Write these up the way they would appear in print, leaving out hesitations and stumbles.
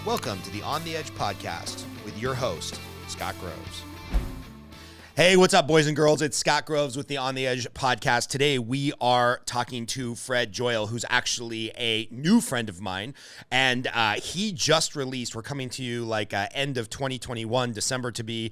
Welcome to the On the Edge podcast with your host, Scott Groves. Hey, what's up, boys and girls? It's Scott Groves with the On the Edge podcast. Today, we are talking to Fred Joyal, who's actually a new friend of mine, and he just released, we're coming to you like end of 2021, December to be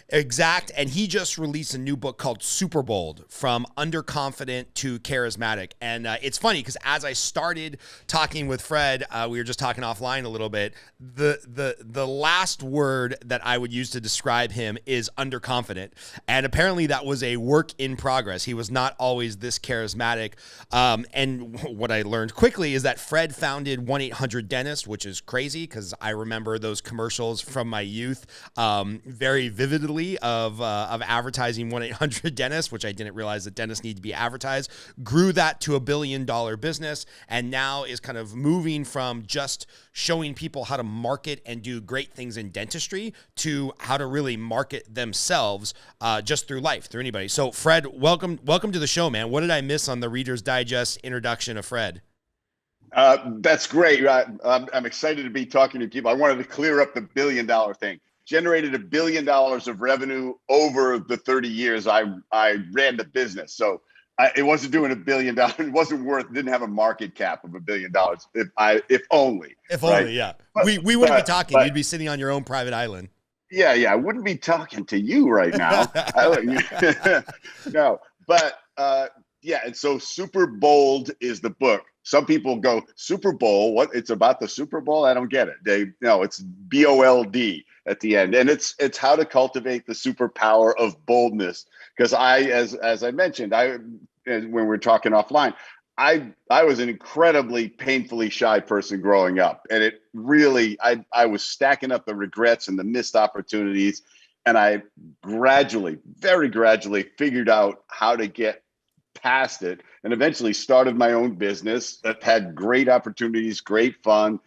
exact, and he just released a new book called Superbold, From Underconfident to Charismatic. And it's funny, because as I started talking with Fred, we were just talking offline a little bit, the last word that I would use to describe him is underconfident. And apparently that was a work in progress. He was not always this charismatic. And what I learned quickly is that Fred founded 1-800-Dentist, which is crazy because I remember those commercials from my youth very vividly of advertising 1-800-Dentist, which I didn't realize that dentists need to be advertised. Grew that to $1 billion business, and now is kind of moving from just showing people how to market and do great things in dentistry to how to really market themselves just through life, through anybody. So Fred, welcome to the show, man. What did I miss on the Reader's Digest introduction of Fred? That's great. I'm excited to be talking to people. I wanted to clear up the $1 billion thing. Generated $1 billion of revenue over the 30 years I ran the business. So it wasn't doing $1 billion. It wasn't worth. Didn't have a market cap of $1 billion. If only. If right? only, yeah. We wouldn't be talking. You'd be sitting on your own private island. Yeah. I wouldn't be talking to you right now. No, but yeah. And so Superbold is the book. Some people go, Super Bowl, what? It's about the Super Bowl? I don't get it. It's BOLD at the end. And it's how to cultivate the superpower of boldness. Because as I mentioned, when we were talking offline, I was an incredibly painfully shy person growing up. And it really, I was stacking up the regrets and the missed opportunities. And I very gradually figured out how to get past it and eventually started my own business that had great opportunities, great fun,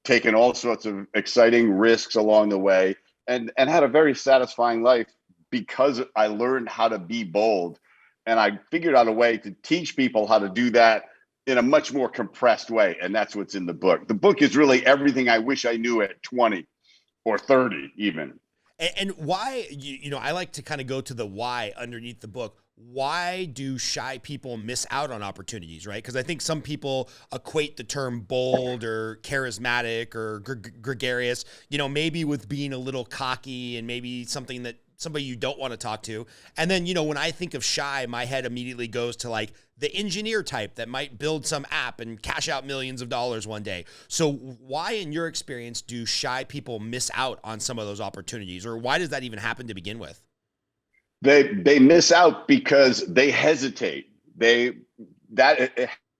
taken all sorts of exciting risks along the way, and had a very satisfying life because I learned how to be bold. And I figured out a way to teach people how to do that in a much more compressed way. And that's what's in the book. The book is really everything I wish I knew at 20 or 30 even. And why, I like to kind of go to the why underneath the book. Why do shy people miss out on opportunities, right? Because I think some people equate the term bold or charismatic or gregarious, maybe with being a little cocky and maybe something that somebody you don't want to talk to. And then, when I think of shy, my head immediately goes to like the engineer type that might build some app and cash out millions of dollars one day. So why, in your experience, do shy people miss out on some of those opportunities? Or why does that even happen to begin with? They miss out because they hesitate.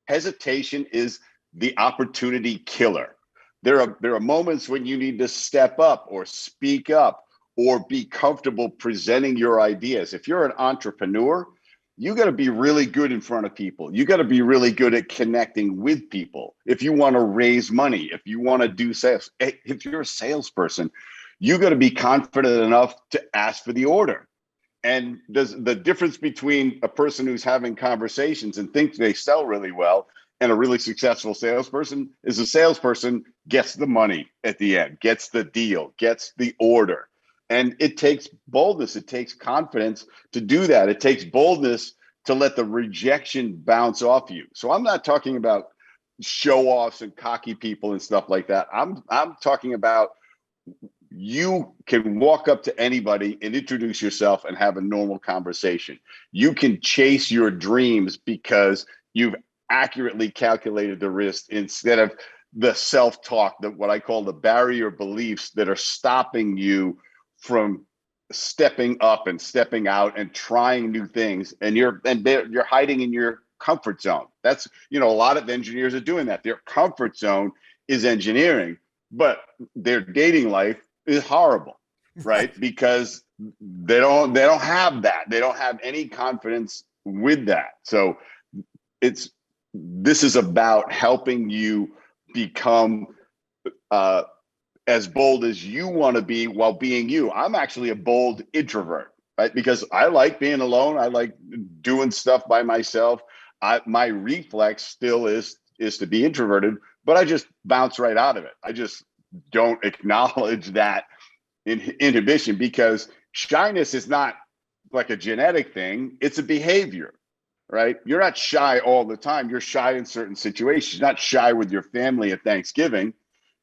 Hesitation is the opportunity killer. There are moments when you need to step up or speak up or be comfortable presenting your ideas. If you're an entrepreneur, you got to be really good in front of people. You got to be really good at connecting with people. If you want to raise money, if you want to do sales, if you're a salesperson, you got to be confident enough to ask for the order. And the difference between a person who's having conversations and thinks they sell really well and a really successful salesperson is a salesperson gets the money at the end, gets the deal, gets the order. And it takes boldness. It takes confidence to do that. It takes boldness to let the rejection bounce off you. So I'm not talking about show-offs and cocky people and stuff like that. I'm talking about you can walk up to anybody and introduce yourself and have a normal conversation. You can chase your dreams because you've accurately calculated the risk instead of the self-talk, what I call the barrier beliefs that are stopping you from stepping up and stepping out and trying new things. And you're hiding in your comfort zone. That's, a lot of engineers are doing that. Their comfort zone is engineering, but their dating life is horrible, right? Because they don't have that. They don't have any confidence with that. So this is about helping you become as bold as you want to be while being you. I'm actually a bold introvert, right? Because I like being alone. I like doing stuff by myself. My reflex still is to be introverted, but I just bounce right out of it. I just don't acknowledge that inhibition, because shyness is not like a genetic thing. It's a behavior, right? You're not shy all the time. You're shy in certain situations. You're not shy with your family at Thanksgiving.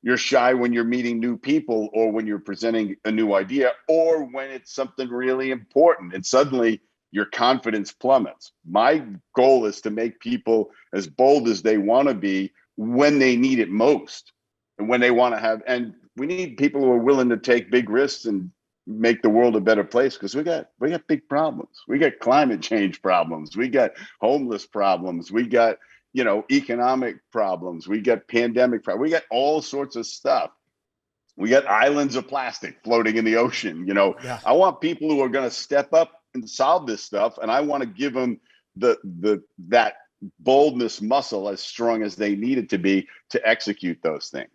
You're shy when you're meeting new people, or when you're presenting a new idea, or when it's something really important and suddenly your confidence plummets. My goal is to make people as bold as they want to be when they need it most, and when they want to have, and we need people who are willing to take big risks and make the world a better place, because we got big problems. We got climate change problems. We got homeless problems. We got, economic problems. We got pandemic problems. We got all sorts of stuff. We got islands of plastic floating in the ocean. Yeah. I want people who are going to step up and solve this stuff, and I want to give them that boldness muscle as strong as they need it to be to execute those things.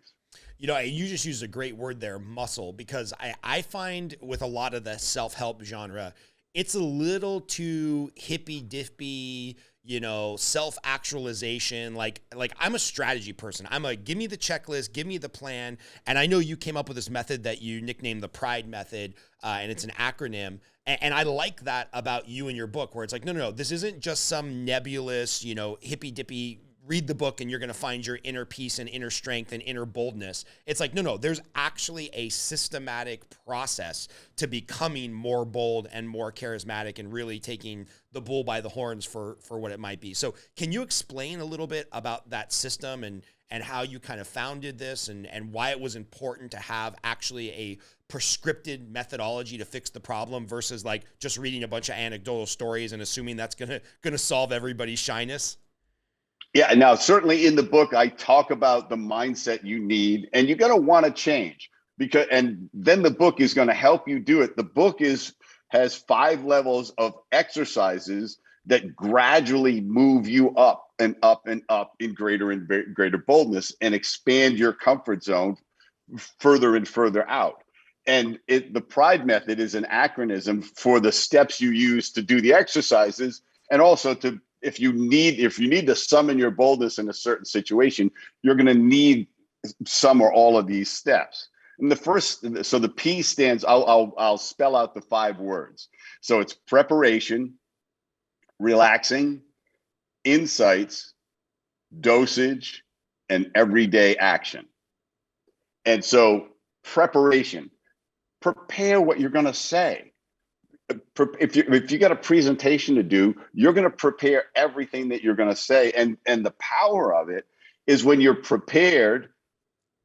You just used a great word there, muscle, because I find with a lot of the self-help genre, it's a little too hippy-dippy, self-actualization. Like I'm a strategy person. give me the checklist, give me the plan. And I know you came up with this method that you nicknamed the PRIDE method, and it's an acronym. And I like that about you and your book, where it's like, no, this isn't just some nebulous, hippy-dippy, read the book and you're going to find your inner peace and inner strength and inner boldness. It's like, no, there's actually a systematic process to becoming more bold and more charismatic and really taking the bull by the horns for what it might be. So can you explain a little bit about that system and how you kind of founded this and why it was important to have actually a prescripted methodology to fix the problem versus like just reading a bunch of anecdotal stories and assuming that's going to solve everybody's shyness? Yeah, now certainly in the book, I talk about the mindset you need, and you're going to want to change, and then the book is going to help you do it. The book has 5 levels of exercises that gradually move you up and up and up in greater and greater boldness, and expand your comfort zone further and further out. And the PRIDE method is an acronym for the steps you use to do the exercises, and also to, if you need to summon your boldness in a certain situation, you're going to need some or all of these steps. And the P stands, I'll spell out the 5 words. So it's preparation, relaxing, insights, dosage, and everyday action. And so preparation, prepare what you're going to say. If you got a presentation to do, you're going to prepare everything that you're going to say. And the power of it is when you're prepared,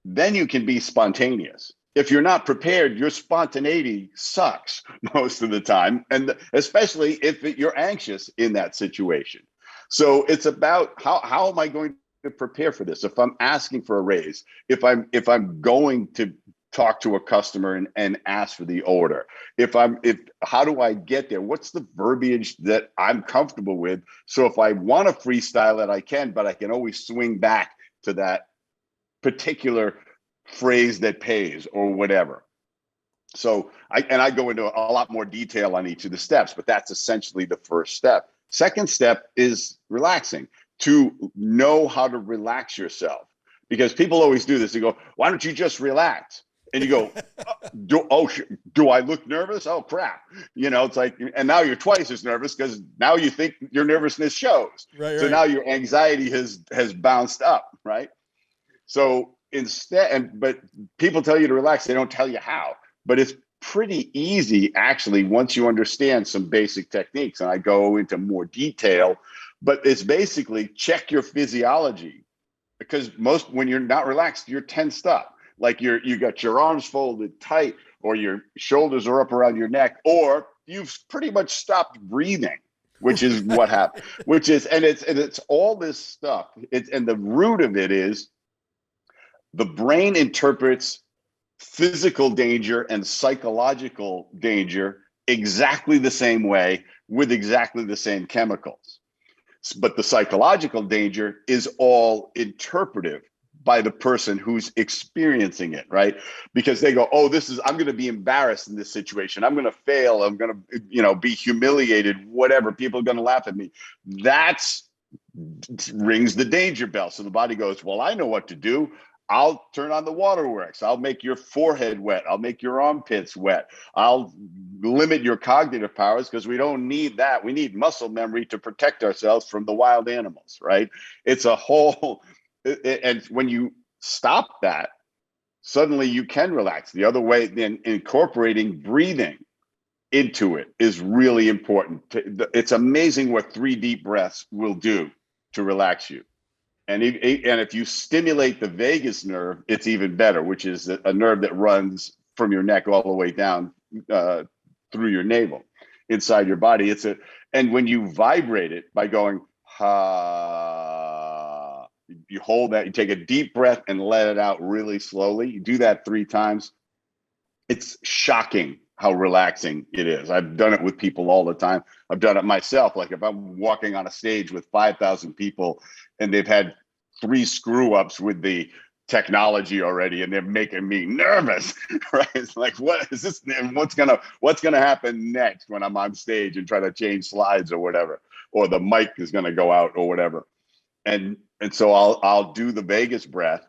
then you can be spontaneous. If you're not prepared, your spontaneity sucks most of the time, and especially if you're anxious in that situation. So it's about how am I going to prepare for this? If I'm asking for a raise, if I'm going to talk to a customer and ask for the order, how do I get there? What's the verbiage that I'm comfortable with? So if I want to freestyle it, I can, but I can always swing back to that particular phrase that pays or whatever. So I go into a lot more detail on each of the steps, but that's essentially the first step. Second step is relaxing, to know how to relax yourself, because people always do this. They go, why don't you just relax? And you go, do I look nervous? Oh, crap. It's like, and now you're twice as nervous because now you think your nervousness shows. Right. So now your anxiety has bounced up, right? So but people tell you to relax. They don't tell you how, but it's pretty easy, actually, once you understand some basic techniques. And I go into more detail, but it's basically check your physiology, because when you're not relaxed, you're tensed up. Like you got your arms folded tight, or your shoulders are up around your neck, or you've pretty much stopped breathing, which is what happened. It's all this stuff. And the root of it is the brain interprets physical danger and psychological danger exactly the same way with exactly the same chemicals. But the psychological danger is all interpretive by the person who's experiencing it, right? Because they go, I'm going to be embarrassed in this situation. I'm going to fail. I'm going to, be humiliated, whatever. People are going to laugh at me. That's rings the danger bell. So the body goes, well, I know what to do. I'll turn on the waterworks. I'll make your forehead wet. I'll make your armpits wet. I'll limit your cognitive powers because we don't need that. We need muscle memory to protect ourselves from the wild animals, right? It's a whole, and when you stop that, suddenly you can relax. The other way, then incorporating breathing into it is really important. It's amazing what 3 deep breaths will do to relax you. And if you stimulate the vagus nerve, it's even better, which is a nerve that runs from your neck all the way down through your navel, inside your body. And when you vibrate it by going ha, you hold that, you take a deep breath and let it out really slowly. You do that 3 times. It's shocking how relaxing it is. I've done it with people all the time. I've done it myself. Like if I'm walking on a stage with 5,000 people and they've had 3 screw ups with the technology already and they're making me nervous, right? It's like, what is this? And what's gonna happen next when I'm on stage and try to change slides or whatever, or the mic is gonna go out or whatever. And so I'll do the Vegas breath.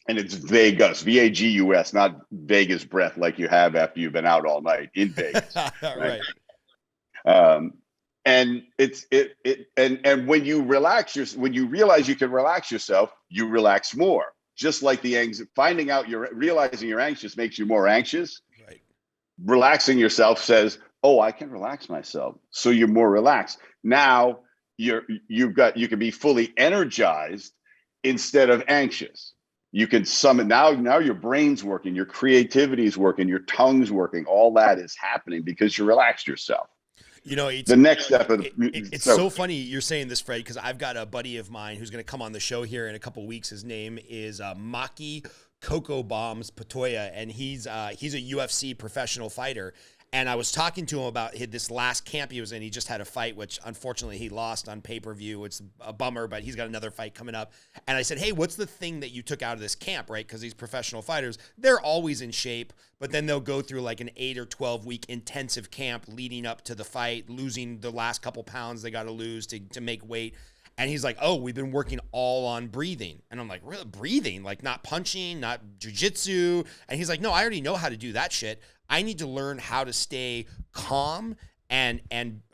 And it's Vegas, Vagus, not Vegas breath like you have after you've been out all night in Vegas. Right. And and when you relax when you realize you can relax yourself, you relax more. Just like realizing you're anxious makes you more anxious. Right. Relaxing yourself says, oh, I can relax myself. So you're more relaxed. Now you can be fully energized instead of anxious. You can summon now your brain's working, your creativity is working, your tongue's working. All that is happening because you relaxed yourself. It's the next step of it's so funny you're saying this, Fred, because I've got a buddy of mine who's going to come on the show here in a couple weeks. His name is Maki Coco Bombs Patoya, and he's a UFC professional fighter. And I was talking to him about this last camp he was in. He just had a fight, which unfortunately he lost on pay-per-view. It's a bummer, but he's got another fight coming up. And I said, hey, what's the thing that you took out of this camp, right? Because these professional fighters, they're always in shape, but then they'll go through like an 8 or 12 week intensive camp leading up to the fight, losing the last couple pounds they got to lose to make weight. And he's like, oh, we've been working all on breathing. And I'm like, really? Breathing? Like not punching, not jujitsu? And he's like, no, I already know how to do that shit. I need to learn how to stay calm and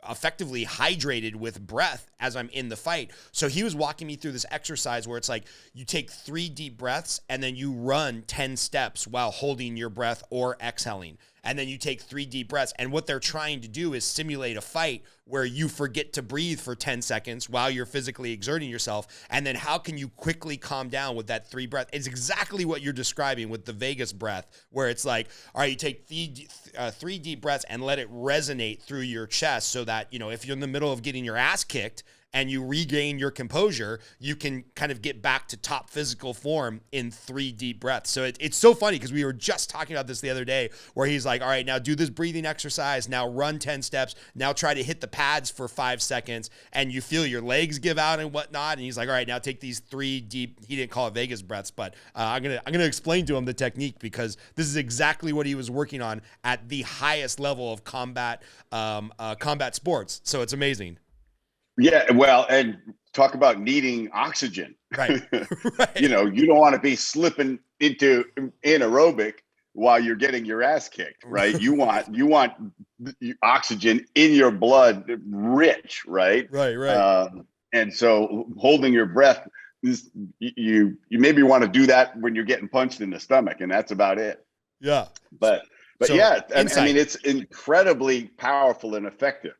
effectively hydrated with breath as I'm in the fight. So he was walking me through this exercise where it's like you take 3 deep breaths and then you run 10 steps while holding your breath or exhaling. And then you take 3 deep breaths. And what they're trying to do is simulate a fight where you forget to breathe for 10 seconds while you're physically exerting yourself. And then how can you quickly calm down with that 3 breath? It's exactly what you're describing with the Vegas breath, where it's like, all right, you take 3 deep breaths and let it resonate through your chest so that, if you're in the middle of getting your ass kicked and you regain your composure, you can kind of get back to top physical form in 3 deep breaths. So it's so funny because we were just talking about this the other day where he's like, all right, now do this breathing exercise. Now run 10 steps. Now try to hit the pads for 5 seconds and you feel your legs give out and whatnot. And he's like, all right, now take these 3 deep, he didn't call it Vegas breaths, but I'm going to explain to him the technique because this is exactly what he was working on at the highest level of combat sports. So it's amazing. Yeah, well, and talk about needing oxygen. Right. Right. You don't want to be slipping into anaerobic while you're getting your ass kicked, right? You want oxygen in your blood, rich, right? Right. And so holding your breath, you maybe want to do that when you're getting punched in the stomach, and that's about it. Yeah. But so, yeah, insight. I mean, it's incredibly powerful and effective.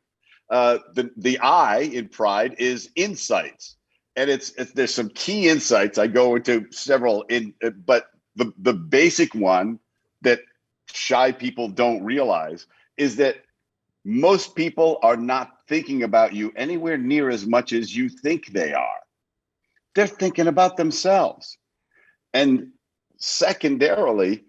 The I in pride is insights, and there's some key insights. I go into several but the basic one that shy people don't realize is that most people are not thinking about you anywhere near as much as you think they are. They're thinking about themselves, and secondarily,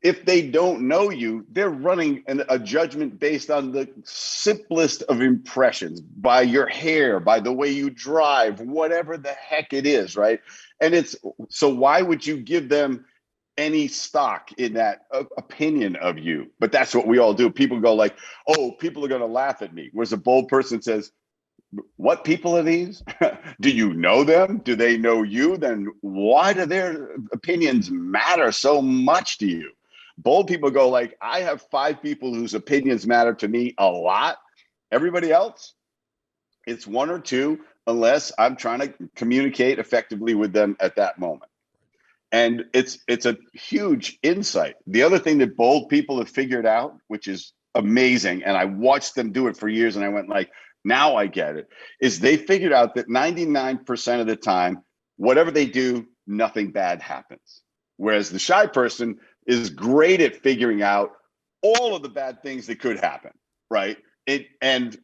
if they don't know you, they're running a judgment based on the simplest of impressions, by your hair, by the way you drive, whatever the heck it is, right? And so why would you give them any stock in that opinion of you? But that's what we all do. People go like, oh, people are going to laugh at me. Whereas a bold person says, what people are these? Do you know them? Do they know you? Then why do their opinions matter so much to you? Bold people go like, I have 5 people whose opinions matter to me a lot. Everybody else, it's 1 or 2, unless I'm trying to communicate effectively with them at that moment. And it's a huge insight. The other thing that bold people have figured out, which is amazing, and I watched them do it for years, and I went like, now I get it, is they figured out that 99% of the time, whatever they do, nothing bad happens. Whereas the shy person is great at figuring out all of the bad things that could happen, right? And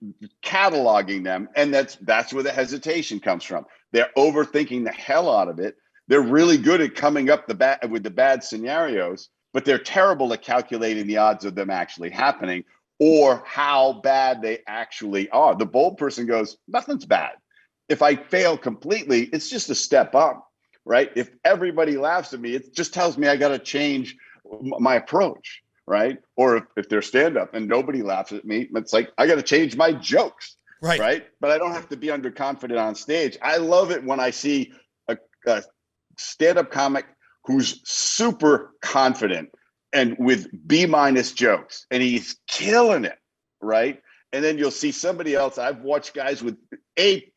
cataloging them. And that's where the hesitation comes from. They're overthinking the hell out of it. They're really good at coming up with the bad scenarios, but they're terrible at calculating the odds of them actually happening or how bad they actually are. The bold person goes, nothing's bad. If I fail completely, it's just a step up, right? If everybody laughs at me, it just tells me I got to change my approach, right? Or if they're stand-up and nobody laughs at me, it's like, I got to change my jokes, right? But I don't have to be underconfident on stage. I love it when I see a stand-up comic who's super confident and with B- jokes, and he's killing it, right? And then you'll see somebody else. I've watched guys with A++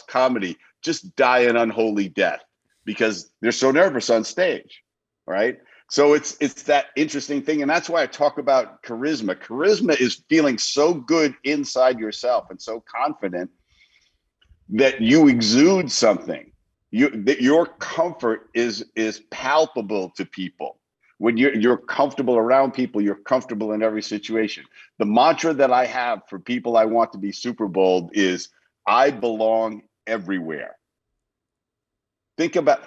comedy just die an unholy death because they're so nervous on stage, right? So it's that interesting thing. And that's why I talk about charisma. Charisma is feeling so good inside yourself and so confident that you exude something. That your comfort is palpable to people. When you're comfortable around people, you're comfortable in every situation. The mantra that I have for people I want to be super bold is, I belong everywhere. Think about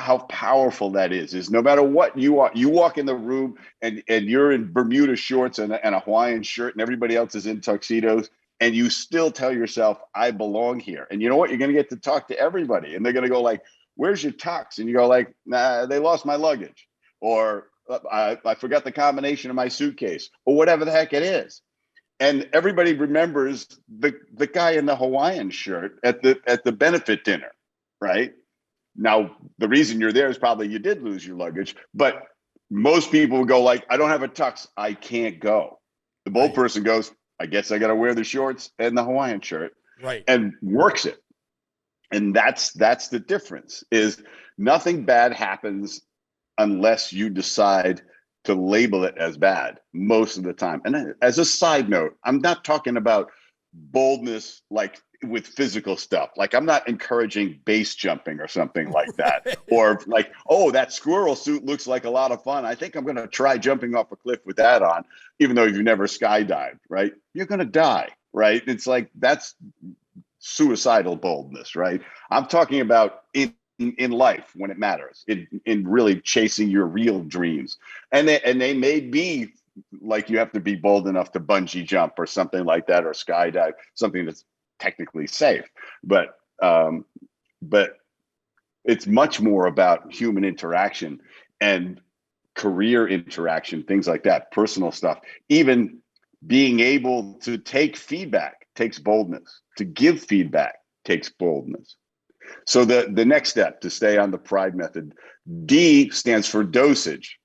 how powerful that is no matter what you are. You walk in the room and you're in Bermuda shorts and a Hawaiian shirt and everybody else is in tuxedos, and you still tell yourself, I belong here. And you know what? You're going to get to talk to everybody, and they're going to go like, where's your tux? And you go like, nah, they lost my luggage, or I forgot the combination of my suitcase, or whatever the heck it is. And everybody remembers the guy in the Hawaiian shirt at the benefit dinner, right? Now, the reason you're there is probably you did lose your luggage, but most people will go like, I don't have a tux, I can't go. The bold person goes, I guess I got to wear the shorts and the Hawaiian shirt, right? And works it. And that's the difference. Is nothing bad happens unless you decide to label it as bad most of the time. And as a side note, I'm not talking about boldness like with physical stuff. Like, I'm not encouraging base jumping or something like that. Or like, oh, that squirrel suit looks like a lot of fun. I think I'm going to try jumping off a cliff with that on, even though you've never skydived, right? You're going to die, right? It's like, that's suicidal boldness, right? I'm talking about in life when it matters, in really chasing your real dreams. And they may be like, you have to be bold enough to bungee jump or something like that, or skydive, something that's technically safe. But it's much more about human interaction and career interaction, things like that, personal stuff. Even being able to take feedback takes boldness. To give feedback takes boldness. So the next step, to stay on the pride method, D stands for dosage,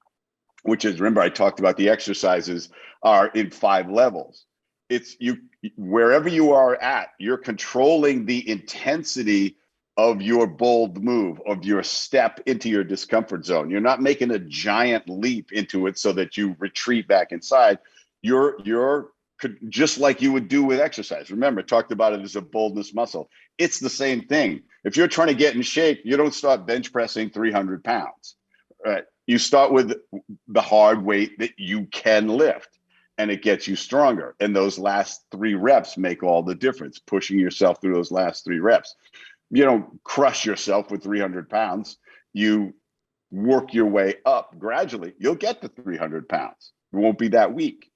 which is, remember, I talked about the exercises are in 5 levels. It's wherever you are at, you're controlling the intensity of your bold move, of your step into your discomfort zone. You're not making a giant leap into it so that you retreat back inside. You're just like you would do with exercise. Remember, I talked about it as a boldness muscle. It's the same thing. If you're trying to get in shape, you don't start bench pressing 300 pounds. Right? You start with the hard weight that you can lift, and it gets you stronger. And those last 3 reps make all the difference, pushing yourself through those last 3 reps. You don't crush yourself with 300 pounds. You work your way up gradually. You'll get to 300 pounds. It won't be that weak.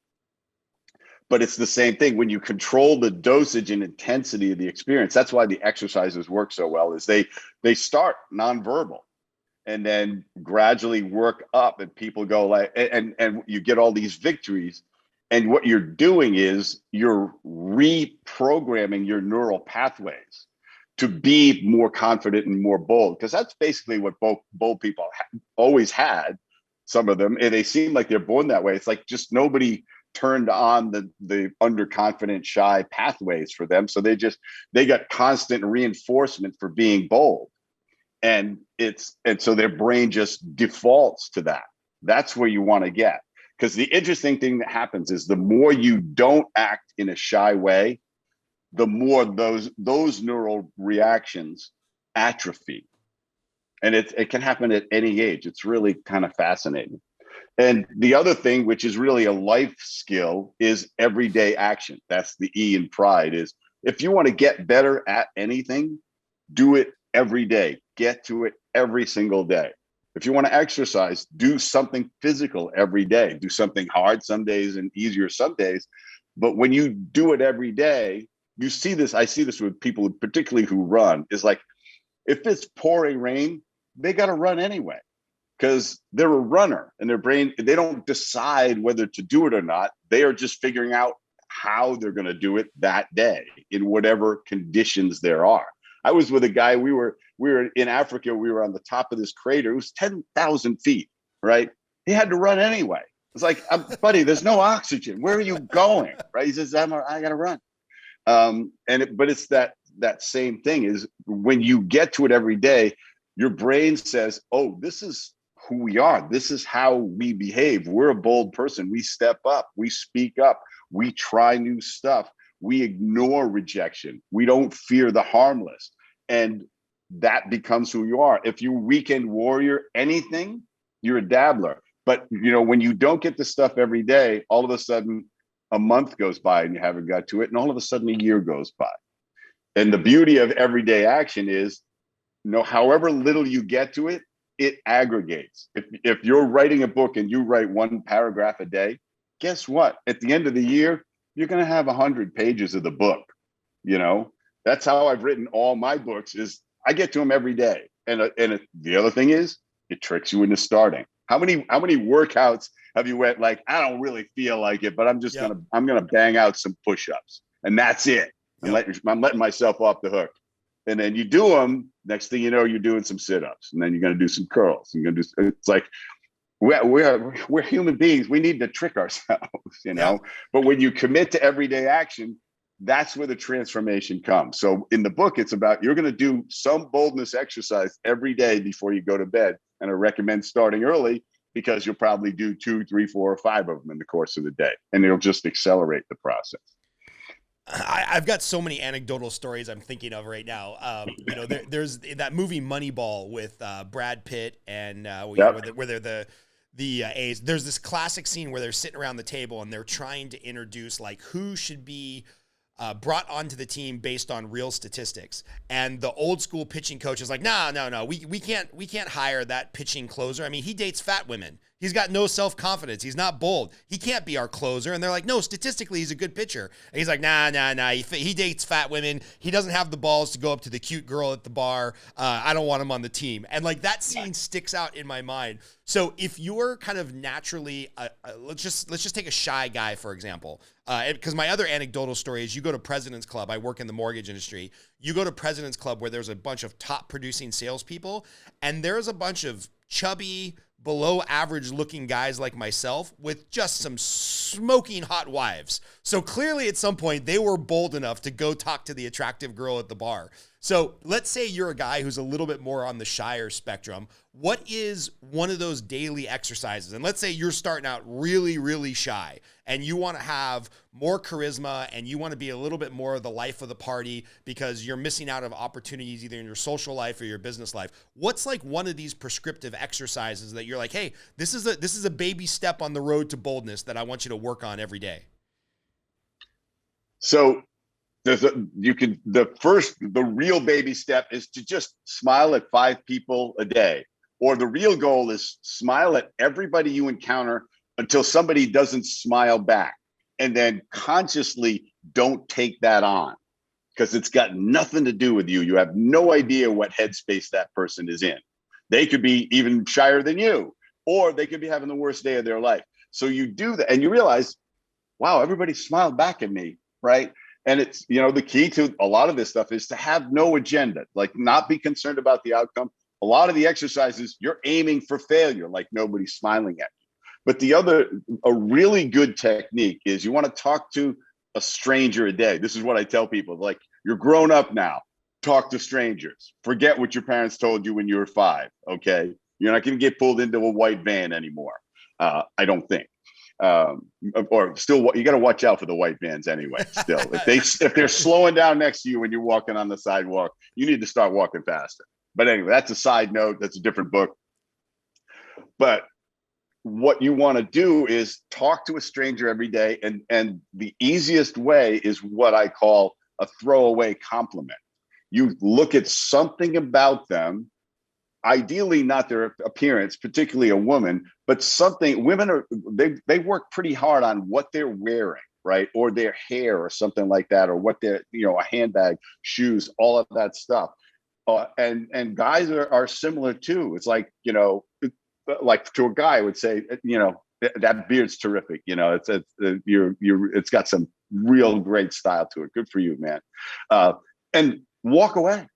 But it's the same thing when you control the dosage and intensity of the experience. That's why the exercises work so well, is they start nonverbal and then gradually work up, and people go like, and you get all these victories. And what you're doing is you're reprogramming your neural pathways to be more confident and more bold, because that's basically what bold people always had. Some of them, and they seem like they're born that way. It's like just nobody turned on the underconfident, shy pathways for them, so they got constant reinforcement for being bold, and so their brain just defaults to that. That's where you want to get. Because the interesting thing that happens is the more you don't act in a shy way, the more those neural reactions atrophy. And it can happen at any age. It's really kind of fascinating. And the other thing, which is really a life skill, is everyday action. That's the E in pride, is if you want to get better at anything, do it every day. Get to it every single day. If you want to exercise, do something physical every day. Do something hard some days and easier some days. But when you do it every day, you see this. I see this with people, particularly who run, is like, if it's pouring rain, they got to run anyway, because they're a runner, and their brain, they don't decide whether to do it or not. They are just figuring out how they're going to do it that day in whatever conditions there are. I was with a guy, we were in Africa, we were on the top of this crater. It was 10,000 feet, right? He had to run anyway. It's like, buddy, there's no oxygen. Where are you going? Right? He says, I got to run. But it's that same thing, is when you get to it every day, your brain says, oh, this is who we are. This is how we behave. We're a bold person. We step up, we speak up, we try new stuff. We ignore rejection. We don't fear the harmless. And that becomes who you are. If you're weekend warrior, anything, you're a dabbler. But when you don't get the stuff every day, all of a sudden a month goes by and you haven't got to it. And all of a sudden a year goes by. And the beauty of everyday action is, however little you get to it, it aggregates. If you're writing a book and you write one paragraph a day, guess what? At the end of the year, you're going to have 100 pages of the book. That's how I've written all my books, is I get to them every day. And the other thing is, it tricks you into starting. How many workouts have you went like, I don't really feel like it, but I'm just I'm gonna bang out some push-ups, and that's it. And I'm letting myself off the hook. And then you do them. Next thing you know, you're doing some sit-ups, and then you're gonna do some curls. It's like, we're human beings. We need to trick ourselves, Yeah. But when you commit to everyday action, that's where the transformation comes. So in the book, it's about, you're going to do some boldness exercise every day before you go to bed. And I recommend starting early, because you'll probably do 2, 3, 4, or 5 of them in the course of the day, and it'll just accelerate the process. I've got so many anecdotal stories I'm thinking of right now. There's that movie Moneyball with Brad Pitt and where they're the A's. There's this classic scene where they're sitting around the table and they're trying to introduce like who should be brought onto the team based on real statistics. And the old school pitching coach is like, no, we can't hire that pitching closer. I mean, he dates fat women. He's got no self-confidence. He's not bold. He can't be our closer. And they're like, no, statistically, he's a good pitcher. And he's like, nah. He dates fat women. He doesn't have the balls to go up to the cute girl at the bar. I don't want him on the team. And like that scene sticks out in my mind. So if you're kind of naturally, let's just take a shy guy, for example, because my other anecdotal story is, you go to President's Club. I work in the mortgage industry. You go to President's Club where there's a bunch of top producing salespeople, and there's a bunch of chubby, below average looking guys like myself with just some smoking hot wives. So clearly at some point they were bold enough to go talk to the attractive girl at the bar. So let's say you're a guy who's a little bit more on the shyer spectrum. What is one of those daily exercises? And let's say you're starting out really, really shy and you want to have more charisma and you want to be a little bit more of the life of the party because you're missing out of opportunities either in your social life or your business life. What's like one of these prescriptive exercises that you're like, hey, this is a baby step on the road to boldness that I want you to work on every day? So the real baby step is to just smile at 5 people a day. Or the real goal is smile at everybody you encounter until somebody doesn't smile back. And then consciously don't take that on, because it's got nothing to do with you. You have no idea what headspace that person is in. They could be even shyer than you, or they could be having the worst day of their life. So you do that and you realize, wow, everybody smiled back at me, right? And it's, the key to a lot of this stuff is to have no agenda, like not be concerned about the outcome. A lot of the exercises, you're aiming for failure, like nobody's smiling at you. But a really good technique is you want to talk to a stranger a day. This is what I tell people, like, you're grown up now, talk to strangers. Forget what your parents told you when you were 5, okay? You're not going to get pulled into a white van anymore, I don't think. Or still, you got to watch out for the white vans anyway. Still, if they're slowing down next to you when you're walking on the sidewalk, you need to start walking faster. But anyway, that's a side note. That's a different book. But what you want to do is talk to a stranger every day, and the easiest way is what I call a throwaway compliment. You look at something about them. Ideally not their appearance, particularly a woman, but something. Women they work pretty hard on what they're wearing, right? Or their hair or something like that, or what they're, a handbag, shoes, all of that stuff. And guys are similar too. It's like, like to a guy I would say, that beard's terrific. It's got some real great style to it. Good for you, man. And walk away.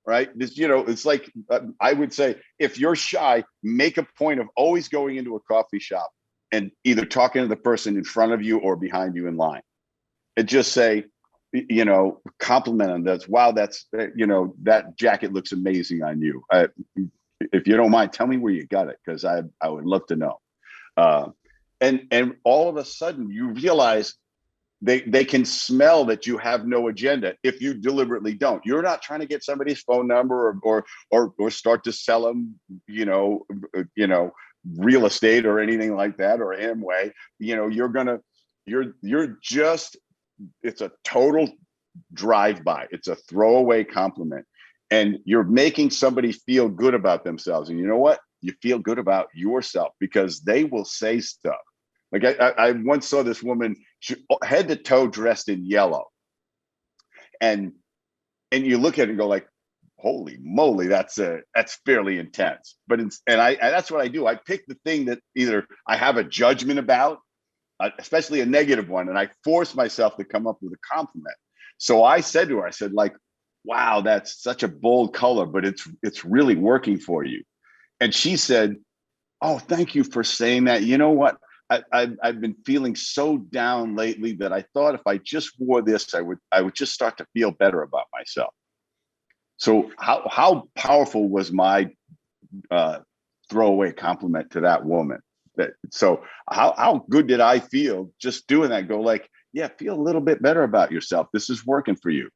Right. This, it's like, I would say, if you're shy, make a point of always going into a coffee shop and either talking to the person in front of you or behind you in line, and just say, compliment them. That's, wow, that's, that jacket looks amazing on you. If you don't mind, tell me where you got it, because I would love to know. And all of a sudden you realize they can smell that you have no agenda if you deliberately don't. You're not trying to get somebody's phone number or start to sell them, real estate or anything like that, or Amway. You're just, it's a total drive-by. It's a throwaway compliment. And you're making somebody feel good about themselves. And you know what? You feel good about yourself because they will say stuff. Like I once saw this woman, head to toe dressed in yellow. And you look at it and go like, holy moly, that's fairly intense. But that's what I do. I pick the thing that either I have a judgment about, especially a negative one, and I force myself to come up with a compliment. So I said to her, I said, like, wow, that's such a bold color, but it's really working for you. And she said, oh, thank you for saying that. You know what? I've been feeling so down lately that I thought if I just wore this, I would just start to feel better about myself. So how powerful was my throwaway compliment to that woman? So how good did I feel just doing that? Go like, yeah, feel a little bit better about yourself. This is working for you.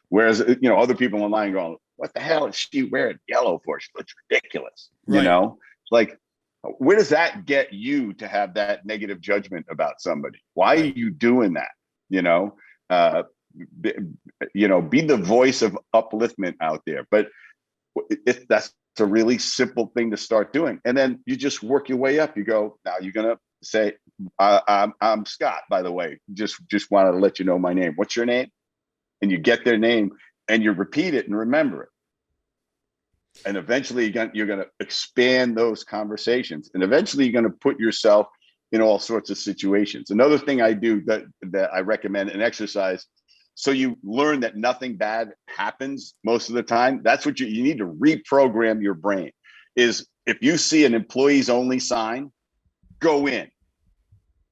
Whereas, other people online going, what the hell is she wearing yellow for? She looks ridiculous. Right. Like, where does that get you to have that negative judgment about somebody? Why are you doing that? Be the voice of upliftment out there. But that's a really simple thing to start doing. And then you just work your way up. You go, now you're going to say, I'm Scott, by the way, just wanted to let you know my name. What's your name? And you get their name and you repeat it and remember it. And eventually you're going to expand those conversations. And eventually you're going to put yourself in all sorts of situations. Another thing I do that I recommend, an exercise, so you learn that nothing bad happens most of the time. That's what you need to reprogram your brain, is if you see an employees only sign, go in.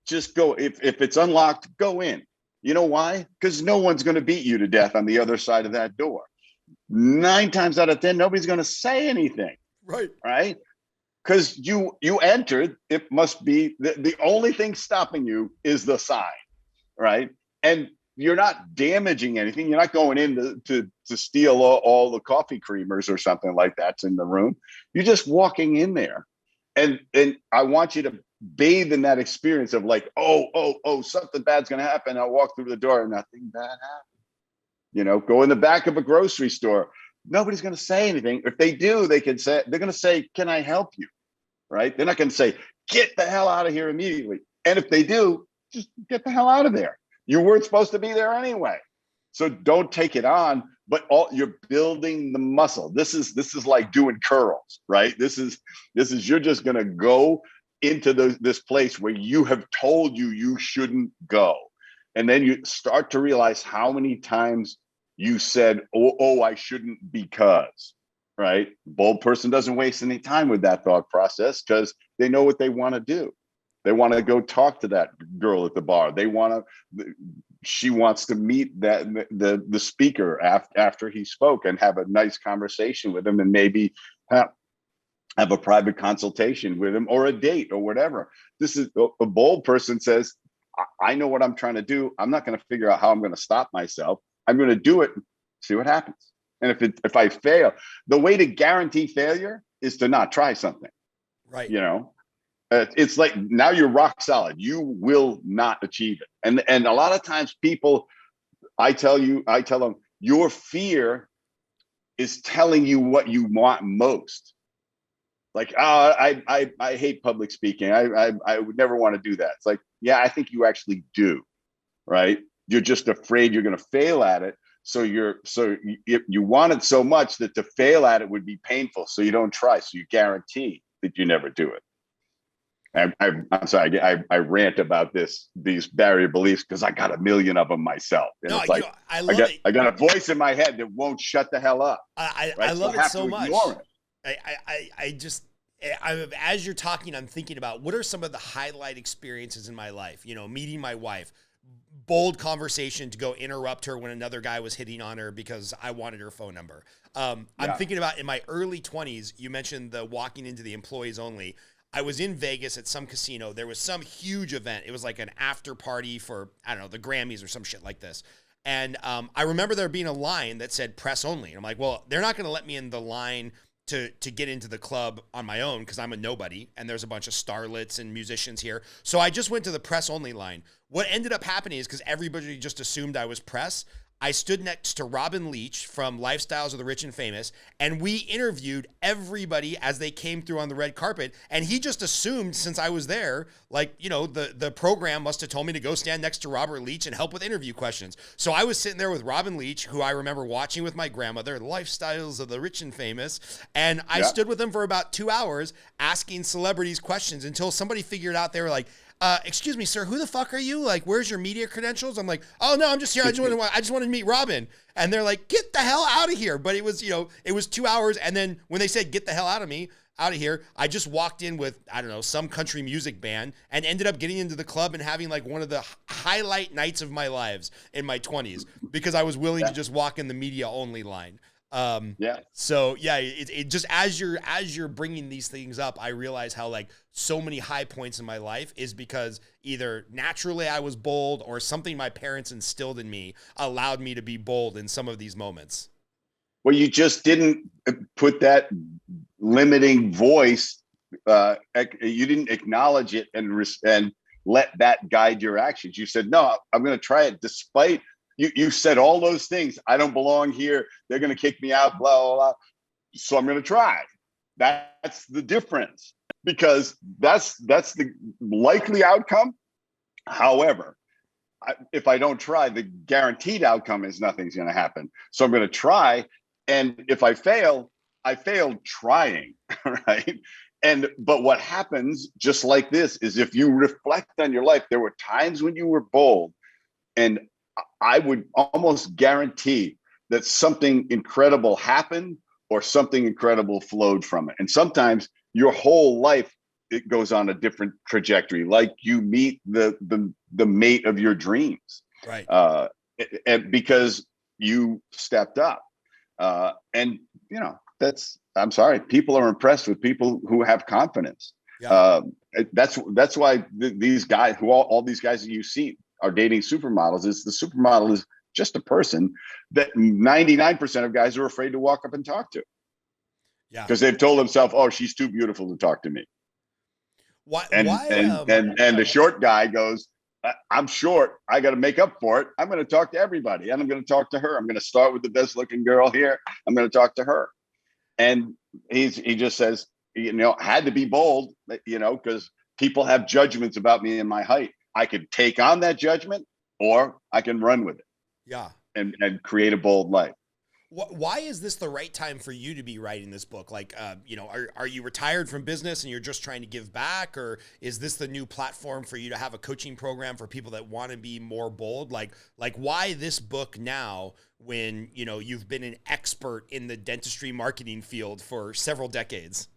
Just go. If it's unlocked, go in. You know why? Because no one's going to beat you to death on the other side of that door. 9 times out of 10, nobody's going to say anything. Right. Because you entered, it must be the only thing stopping you is the sign. Right. And you're not damaging anything. You're not going in to steal all the coffee creamers or something like that's in the room. You're just walking in there. And I want you to bathe in that experience of like, oh, something bad's going to happen. I'll walk through the door and nothing bad happened. Go in the back of a grocery store. Nobody's going to say anything. If they do, they're going to say, can I help you? Right? They're not going to say, get the hell out of here immediately. And if they do, just get the hell out of there. You weren't supposed to be there anyway. So don't take it on, but you're building the muscle. This is like doing curls, right? This is you're just going to go into this place where you have told you shouldn't go. And then you start to realize how many times you said, oh, I shouldn't because, right? Bold person doesn't waste any time with that thought process because they know what they want to do. They want to go talk to that girl at the bar. She wants to meet the speaker after he spoke and have a nice conversation with him and maybe have a private consultation with him or a date or whatever. This is a bold person says, I know what I'm trying to do. I'm not going to figure out how I'm going to stop myself. I'm going to do it, see what happens. And if I fail, the way to guarantee failure is to not try something. Right. It's like now you're rock solid. You will not achieve it. And a lot of times people, I tell them, your fear is telling you what you want most. Like, I hate public speaking. I would never want to do that. It's like, yeah, I think you actually do, right? You're just afraid you're going to fail at it. So you want it so much that to fail at it would be painful. So you don't try. So you guarantee that you never do it. I'm sorry. I rant about these barrier beliefs because I got a million of them myself. And no, it's like, I love it. I got a voice in my head that won't shut the hell up. I love it so much. As you're talking, I'm thinking about what are some of the highlight experiences in my life. Meeting my wife, bold conversation to go interrupt her when another guy was hitting on her because I wanted her phone number. I'm thinking about in my early 20s. You mentioned the walking into the employees only. I was in Vegas at some casino. There was some huge event. It was like an after party for, I don't know, the Grammys or some shit like this. And I remember there being a line that said press only. And I'm like, well, they're not going to let me in the line to get into the club on my own because I'm a nobody. And there's a bunch of starlets and musicians here. So I just went to the press only line. What ended up happening is because everybody just assumed I was press, I stood next to Robin Leach from Lifestyles of the Rich and Famous, and we interviewed everybody as they came through on the red carpet. And he just assumed since I was there, the program must have told me to go stand next to Robert Leach and help with interview questions. So I was sitting there with Robin Leach, who I remember watching with my grandmother, Lifestyles of the Rich and Famous. And I stood with him for about 2 hours asking celebrities questions until somebody figured out they were like, excuse me, sir, who the fuck are you? Like, where's your media credentials? I'm like, oh no, I'm just here. I just wanted to meet Robin. And they're like, get the hell out of here. But it was 2 hours. And then when they said, get the hell out of here, I just walked in with, I don't know, some country music band and ended up getting into the club and having like one of the highlight nights of my lives in my 20s because I was willing to just walk in the media only line. So yeah, it just, as you're bringing these things up, I realize how like so many high points in my life is because either naturally I was bold or something my parents instilled in me allowed me to be bold in some of these moments. Well, you just didn't put that limiting voice. You didn't acknowledge it and let that guide your actions. You said, no, I'm going to try it despite you said all those things. I don't belong here. They're going to kick me out, blah, blah, blah. So I'm going to try. That's the difference because that's the likely outcome. However, if I don't try, the guaranteed outcome is nothing's going to happen. So I'm going to try. And if I fail, I failed trying, right? But what happens just like this is if you reflect on your life, there were times when you were bold, and I would almost guarantee that something incredible happened or something incredible flowed from it. And sometimes your whole life, it goes on a different trajectory, like you meet the mate of your dreams. Right. And because you stepped up. And I'm sorry, people are impressed with people who have confidence. Yeah. That's why these guys all these guys that you see are dating supermodels. Is the supermodel is just a person that 99% of guys are afraid to walk up and talk to. Yeah. Because they've told themselves, oh, she's too beautiful to talk to me. And the short guy goes, I'm short. I got to make up for it. I'm going to talk to everybody, and I'm going to talk to her. I'm going to start with the best looking girl here. I'm going to talk to her. And he just says, had to be bold, because people have judgments about me and my height. I could take on that judgment, or I can run with it. Yeah. And create a bold life. Why is this the right time for you to be writing this book? Like, are you retired from business and you're just trying to give back, or is this the new platform for you to have a coaching program for people that want to be more bold? Like why this book now when, you've been an expert in the dentistry marketing field for several decades?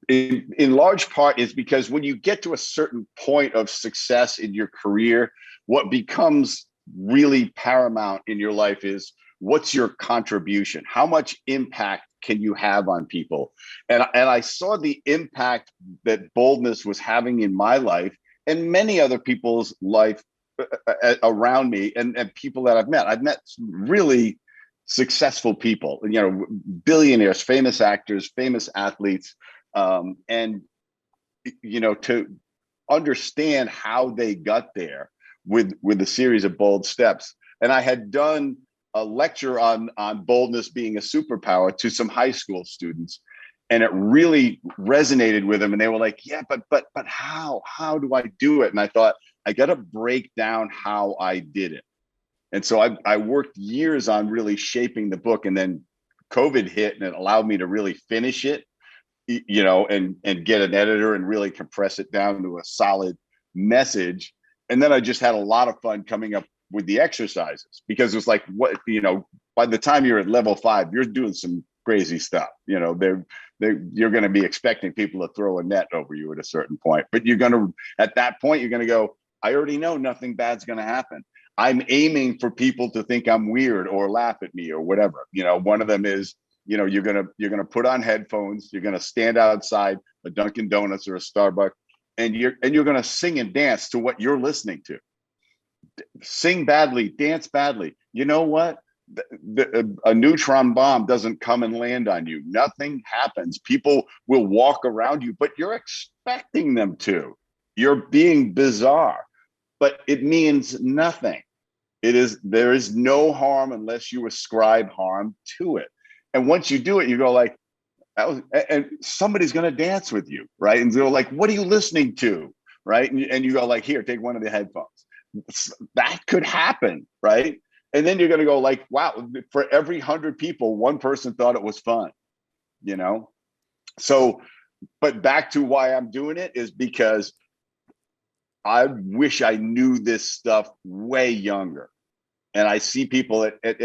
In large part is because when you get to a certain point of success in your career, what becomes really paramount in your life is what's your contribution? How much impact can you have on people? And I saw the impact that boldness was having in my life and many other people's life around me and people that I've met. I've met really successful people, billionaires, famous actors, famous athletes, and to understand how they got there with a series of bold steps. And I had done a lecture on boldness being a superpower to some high school students, and it really resonated with them. And they were like, "Yeah, but how do I do it?" And I thought, I got to break down how I did it. And so I worked years on really shaping the book, and then COVID hit, and it allowed me to really finish it, and get an editor and really compress it down to a solid message. And then I just had a lot of fun coming up with the exercises, because it was like, by the time you're at level 5, you're doing some crazy stuff. You're going to be expecting people to throw a net over you at a certain point, but at that point, you're going to go, I already know nothing bad's going to happen. I'm aiming for people to think I'm weird or laugh at me or whatever. One of them is, you're going to put on headphones, you're going to stand outside a Dunkin' Donuts or a Starbucks, and you're going to sing and dance to what you're listening to. Sing badly, dance badly. You know what? A neutron bomb doesn't come and land on you. Nothing happens. People will walk around you, but you're expecting them to. You're being bizarre, but it means nothing. There is no harm unless you ascribe harm to it. And once you do it, you go like, and somebody's going to dance with you, right? And they're like, what are you listening to? Right. And you go like, here, take one of the headphones. That could happen, right? And then you're going to go like, wow, for every 100 people, one person thought it was fun, So, but back to why I'm doing it is because I wish I knew this stuff way younger. And I see people at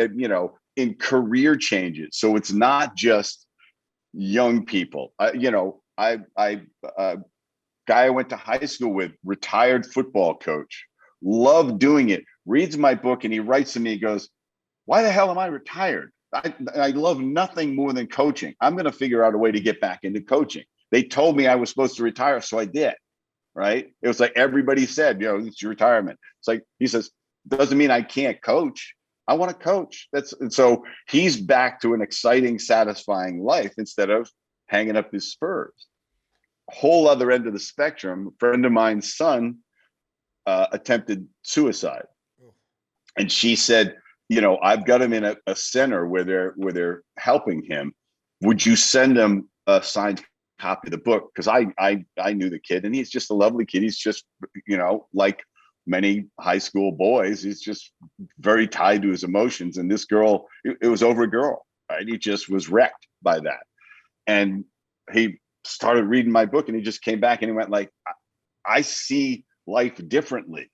in career changes. So it's not just young people. Guy I went to high school with, retired football coach, loved doing it, reads my book, and he writes to me, he goes, why the hell am I retired? I love nothing more than coaching. I'm going to figure out a way to get back into coaching. They told me I was supposed to retire, so I did. Right? It was like everybody said, it's your retirement. It's like, he says, doesn't mean I can't coach. I want to coach. And so he's back to an exciting, satisfying life instead of hanging up his spurs. Whole other end of the spectrum, a friend of mine's son attempted suicide. And she said, I've got him in a center where they're helping him. Would you send him a signed copy of the book? Because I knew the kid, and he's just a lovely kid. He's just, like many high school boys, he's just very tied to his emotions. And this girl, it was over a girl, right? He just was wrecked by that. And he started reading my book, and he just came back and he went like, I see life differently,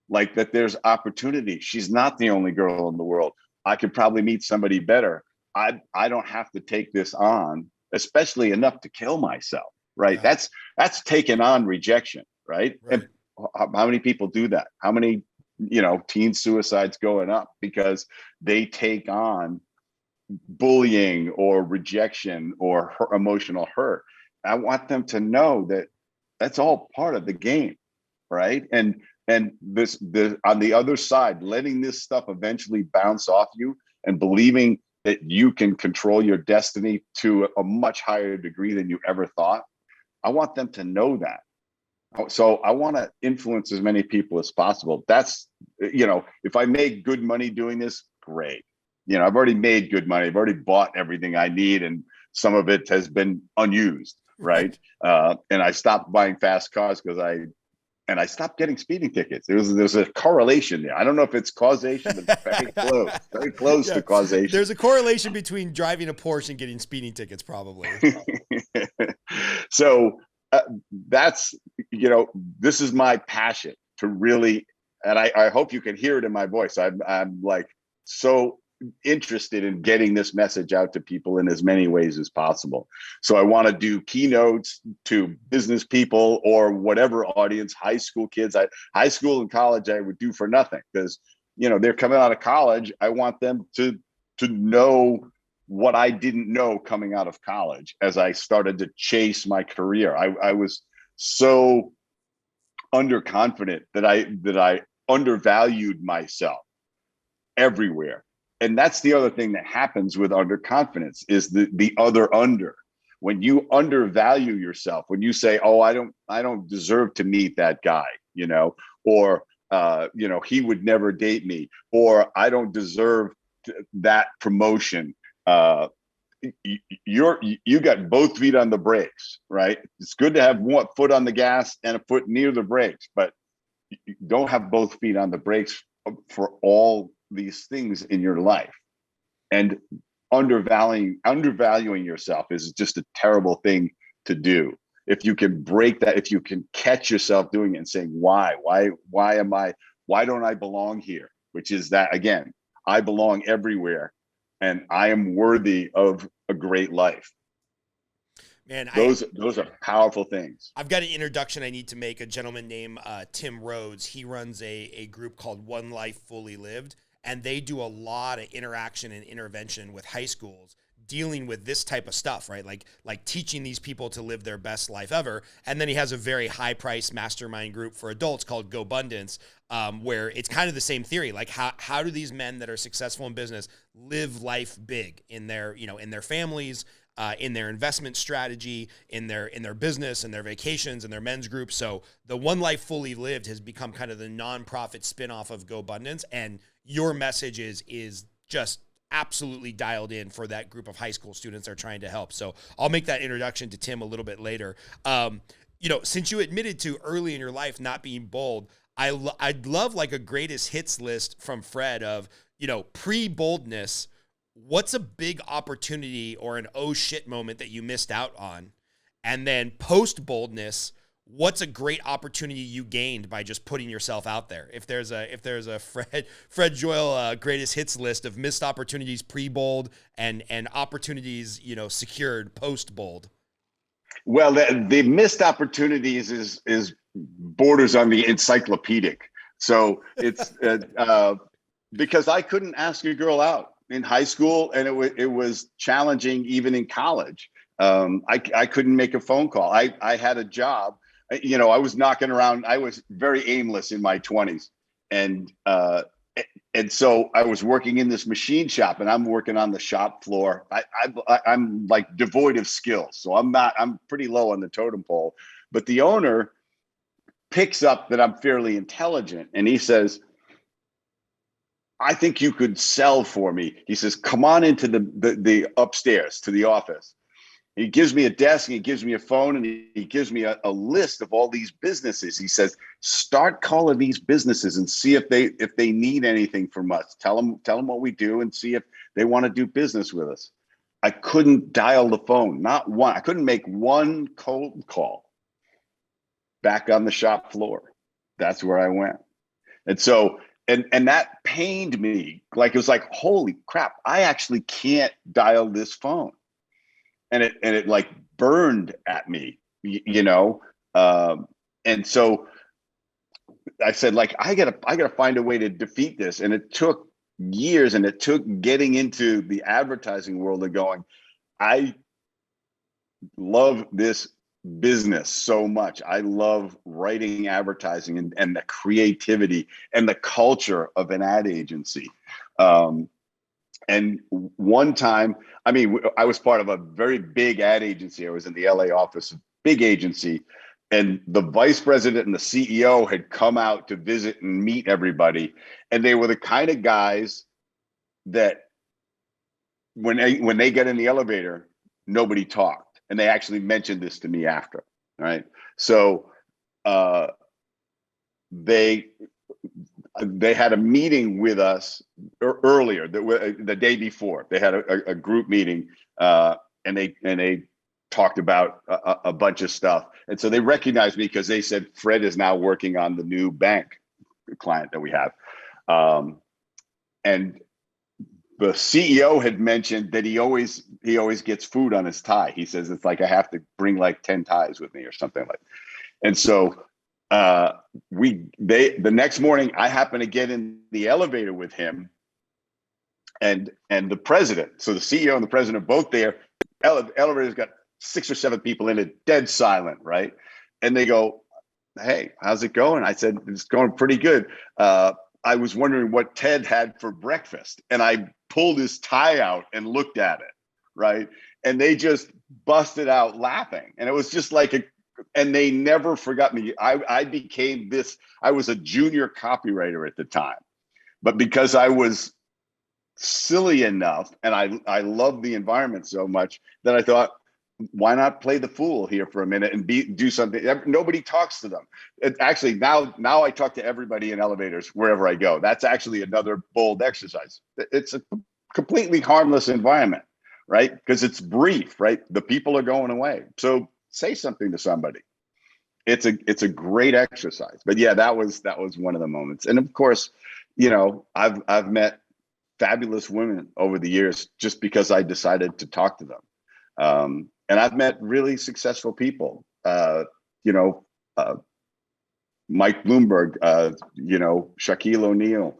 like that there's opportunity. She's not the only girl in the world. I could probably meet somebody better. I don't have to take this on, especially enough to kill myself, right? Yeah. That's taking on rejection, right? And how many people do that? How many, teen suicides going up because they take on bullying or rejection or emotional hurt? I want them to know that that's all part of the game, right? And this on the other side, letting this stuff eventually bounce off you and believing that you can control your destiny to a much higher degree than you ever thought. I want them to know that. So I want to influence as many people as possible. That's, if I make good money doing this, great. I've already made good money. I've already bought everything I need, and some of it has been unused, right? And I stopped buying fast cars because and I stopped getting speeding tickets. There's a correlation there. I don't know if it's causation, but very close Yeah. to causation. There's a correlation between driving a Porsche and getting speeding tickets, probably. So that's, this is my passion to really, and I hope you can hear it in my voice. I'm like so interested in getting this message out to people in as many ways as possible. So I want to do keynotes to business people or whatever audience, high school kids. High school and college I would do for nothing, because they're coming out of college. I want them to know what I didn't know coming out of college as I started to chase my career. I was so underconfident that I undervalued myself everywhere. And that's the other thing that happens with underconfidence, is the other under. When you undervalue yourself, when you say, "Oh, I don't deserve to meet that guy," or he would never date me, or I don't deserve that promotion. You got both feet on the brakes, right? It's good to have one foot on the gas and a foot near the brakes, but you don't have both feet on the brakes for all these things in your life. And undervaluing yourself is just a terrible thing to do. If you can break that, if you can catch yourself doing it and saying, why don't I belong here? Which is that, again, I belong everywhere and I am worthy of a great life. Man, those are powerful things. I've got an introduction I need to make. A gentleman named Tim Rhodes. He runs a group called One Life Fully Lived, and they do a lot of interaction and intervention with high schools dealing with this type of stuff, right? Like teaching these people to live their best life ever. And then he has a very high-priced mastermind group for adults called GoBundance, where it's kind of the same theory. Like how do these men that are successful in business live life big in their, in their families, in their investment strategy, in their business, and their vacations, and their men's groups. So the One Life Fully Lived has become kind of the nonprofit spinoff of GoBundance, and your message is just absolutely dialed in for that group of high school students they're trying to help. So I'll make that introduction to Tim a little bit later. Since you admitted to early in your life not being bold, I'd love like a greatest hits list from Fred of, pre-boldness. What's a big opportunity or an oh shit moment that you missed out on? And then post boldness, what's a great opportunity you gained by just putting yourself out there? If there's a Fred Joyal greatest hits list of missed opportunities pre-bold and opportunities, secured post-bold. Well, the missed opportunities is borders on the encyclopedic. So it's because I couldn't ask a girl out in high school, and it was challenging even in college. I couldn't make a phone call. I had a job. I was knocking around. I was very aimless in my 20s, and so I was working in this machine shop, and I'm working on the shop floor. I'm like devoid of skills, so I'm pretty low on the totem pole. But the owner picks up that I'm fairly intelligent, and he says, "I think you could sell for me." He says, "Come on into the upstairs to the office." He gives me a desk, and he gives me a phone, and he gives me a list of all these businesses. He says, "Start calling these businesses and see if they need anything from us. Tell them what we do and see if they want to do business with us." I couldn't dial the phone, not one. I couldn't make one cold call. Back on the shop floor, that's where I went. And so, and that pained me. Like, it was like, holy crap, I actually can't dial this phone. And it like burned at me, and so I said, like, I gotta find a way to defeat this. And it took years, and it took getting into the advertising world and going, I love this business so much. I love writing advertising and the creativity and the culture of an ad agency. And one time, I was part of a very big ad agency. I was in the LA office, big agency, and the vice president and the CEO had come out to visit and meet everybody. And they were the kind of guys that when they get in the elevator, nobody talked. And they actually mentioned this to me after. Right. So they had a meeting with us earlier, the day before. They had a group meeting, and they talked about a bunch of stuff. And so they recognized me because they said Fred is now working on the new bank client that we have. And the CEO had mentioned that he always gets food on his tie. He says it's like I have to bring like 10 ties with me or something like that. And so the next morning I happened to get in the elevator with him and the president. So the CEO and the president are both there. Elevator's got 6 or 7 people in it, dead silent, right? And they go, "Hey, how's it going?" I said, "It's going pretty good. I was wondering what Ted had for breakfast." And I pulled his tie out and looked at it, right? And they just busted out laughing. And it was just like and they never forgot me. I became this, I was a junior copywriter at the time, but because I was silly enough and I loved the environment so much that I thought, why not play the fool here for a minute and do something? Nobody talks to them. Actually, now I talk to everybody in elevators wherever I go. That's actually another bold exercise. It's a completely harmless environment, right? Because it's brief, right? The people are going away. So say something to somebody. It's a great exercise. But yeah, that was one of the moments. And of course, I've met fabulous women over the years just because I decided to talk to them. And I've met really successful people, Mike Bloomberg, Shaquille O'Neal,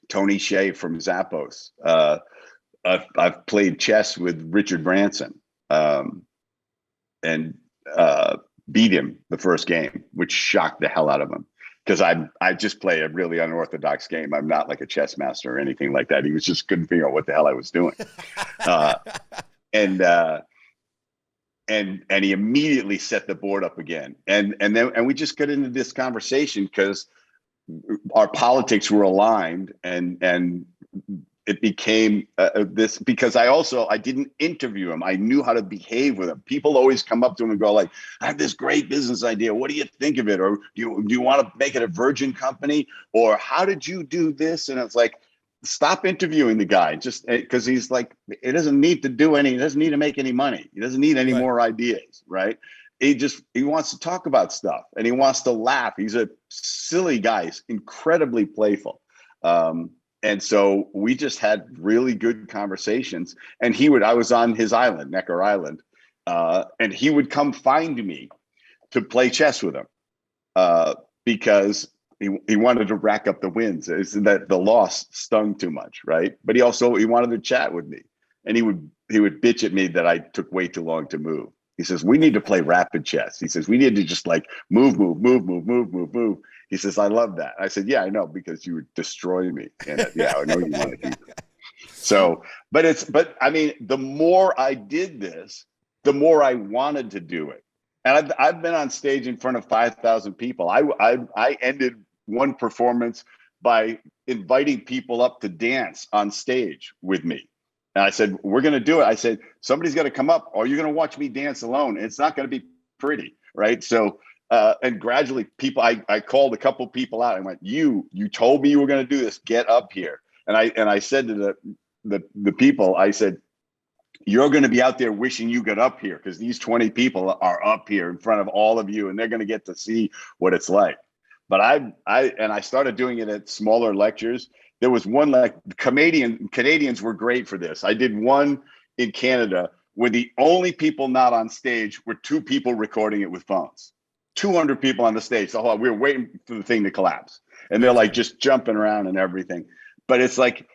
Tony Hsieh from Zappos. I've played chess with Richard Branson and beat him the first game, which shocked the hell out of him. Because I just play a really unorthodox game. I'm not like a chess master or anything like that. He was just couldn't figure out what the hell I was doing. And he immediately set the board up again. And we just got into this conversation because our politics were aligned, and it became this, because I didn't interview him. I knew how to behave with him. People always come up to him and go like, "I have this great business idea. What do you think of it? Or do you want to make it a virgin company? Or how did you do this?" And it's like, stop interviewing the guy just because he's like, he doesn't need to make any money. He doesn't need any more ideas, right? He wants to talk about stuff and he wants to laugh. He's a silly guy. He's incredibly playful. And so we just had really good conversations. And I was on his island, Necker Island, and he would come find me to play chess with him because he wanted to rack up the wins. It's that the loss stung too much, right? But he wanted to chat with me, and he would bitch at me that I took way too long to move. He says, "We need to play rapid chess." He says, "We need to just like move. He says, "I love that." I said, "Yeah, I know, because you would destroy me." And yeah, I know you want to do that. So, but I mean, the more I did this, the more I wanted to do it. And I've been on stage in front of 5,000 people. I ended one performance by inviting people up to dance on stage with me. And I said, "We're going to do it." I said, "Somebody's got to come up, or you're going to watch me dance alone. It's not going to be pretty." Right. So, and gradually I called a couple people out. I went, you told me you were going to do this. Get up here. And I said to the people, I said, "You're going to be out there wishing you got up here, because these 20 people are up here in front of all of you, and they're going to get to see what it's like." But I started doing it at smaller lectures. There was one, like, Canadians were great for this. I did one in Canada where the only people not on stage were 2 people recording it with phones. 200 people on the stage. So we were waiting for the thing to collapse, and they're like just jumping around and everything. But it's like,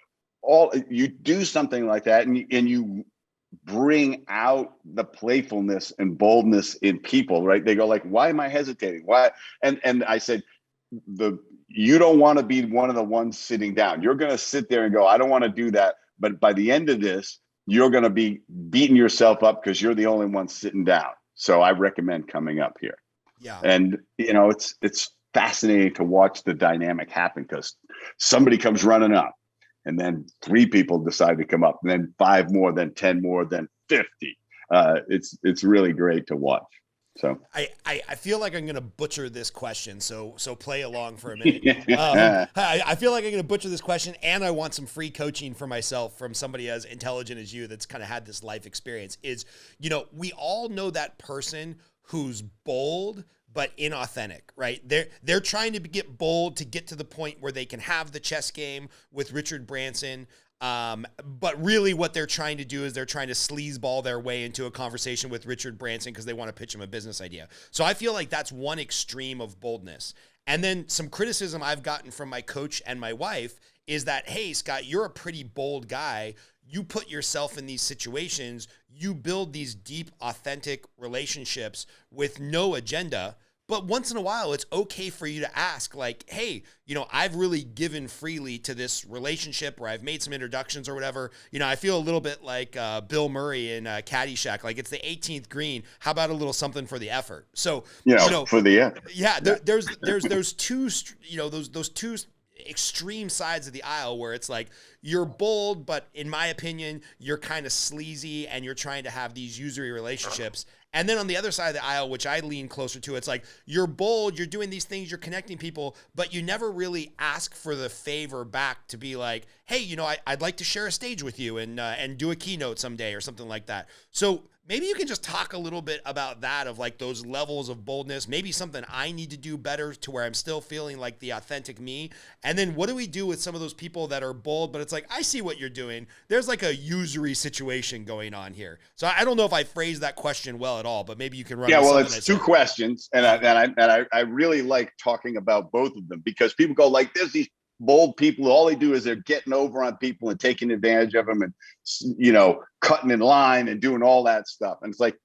you do something like that, and you bring out the playfulness and boldness in people, right? They go like, "Why am I hesitating? Why?" And I said, you don't want to be one of the ones sitting down. You're going to sit there and go, "I don't want to do that." But by the end of this, you're going to be beating yourself up because you're the only one sitting down. So I recommend coming up here. Yeah. And, it's fascinating to watch the dynamic happen, because somebody comes running up, and then 3 people decide to come up, and then 5 more, then 10 more, then 50. It's really great to watch. So I feel like I'm going to butcher this question, so play along for a minute. I feel like I'm going to butcher this question, and I want some free coaching for myself from somebody as intelligent as you that's kind of had this life experience. Is, we all know that person who's bold but inauthentic, right? They're trying to get bold to get to the point where they can have the chess game with Richard Branson. But really what they're trying to do is they're trying to sleazeball their way into a conversation with Richard Branson because they want to pitch him a business idea. So I feel like that's one extreme of boldness. And then some criticism I've gotten from my coach and my wife is that, hey, Scott, you're a pretty bold guy. You put yourself in these situations. You build these deep, authentic relationships with no agenda. But once in a while, it's okay for you to ask, like, hey, I've really given freely to this relationship, or I've made some introductions or whatever. I feel a little bit like Bill Murray in Caddyshack. Like, it's the 18th green. How about a little something for the effort? So, for the effort. Yeah, there's those two, those two extreme sides of the aisle where it's like you're bold, but in my opinion, you're kind of sleazy and you're trying to have these usury relationships. And then on the other side of the aisle, which I lean closer to, it's like you're bold, you're doing these things, you're connecting people, but you never really ask for the favor back to be like, hey, I'd like to share a stage with you and do a keynote someday or something like that. So maybe you can just talk a little bit about that, of like those levels of boldness, maybe something I need to do better to where I'm still feeling like the authentic me. And then what do we do with some of those people that are bold, but it's like, I see what you're doing. There's like a usury situation going on here. So I don't know if I phrased that question well at all, but maybe you can run. Yeah, well, it's two questions. And I really like talking about both of them, because people go like, there's these bold people, all they do is they're getting over on people and taking advantage of them and, cutting in line and doing all that stuff. And it's like,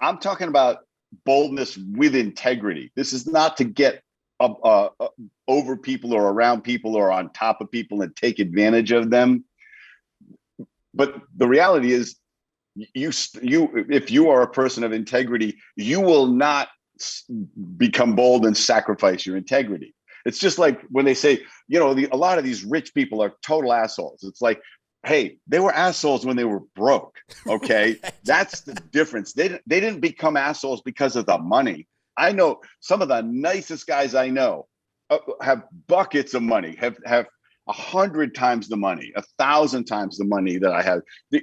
I'm talking about boldness with integrity. This is not to get over people or around people or on top of people and take advantage of them. But the reality is, if you are a person of integrity, you will not become bold and sacrifice your integrity. It's just like when they say, a lot of these rich people are total assholes. It's like, hey, they were assholes when they were broke. Okay. That's the difference. They didn't become assholes because of the money. I know some of the nicest guys I know have buckets of money, have 100 times the money, 1,000 times the money that I have.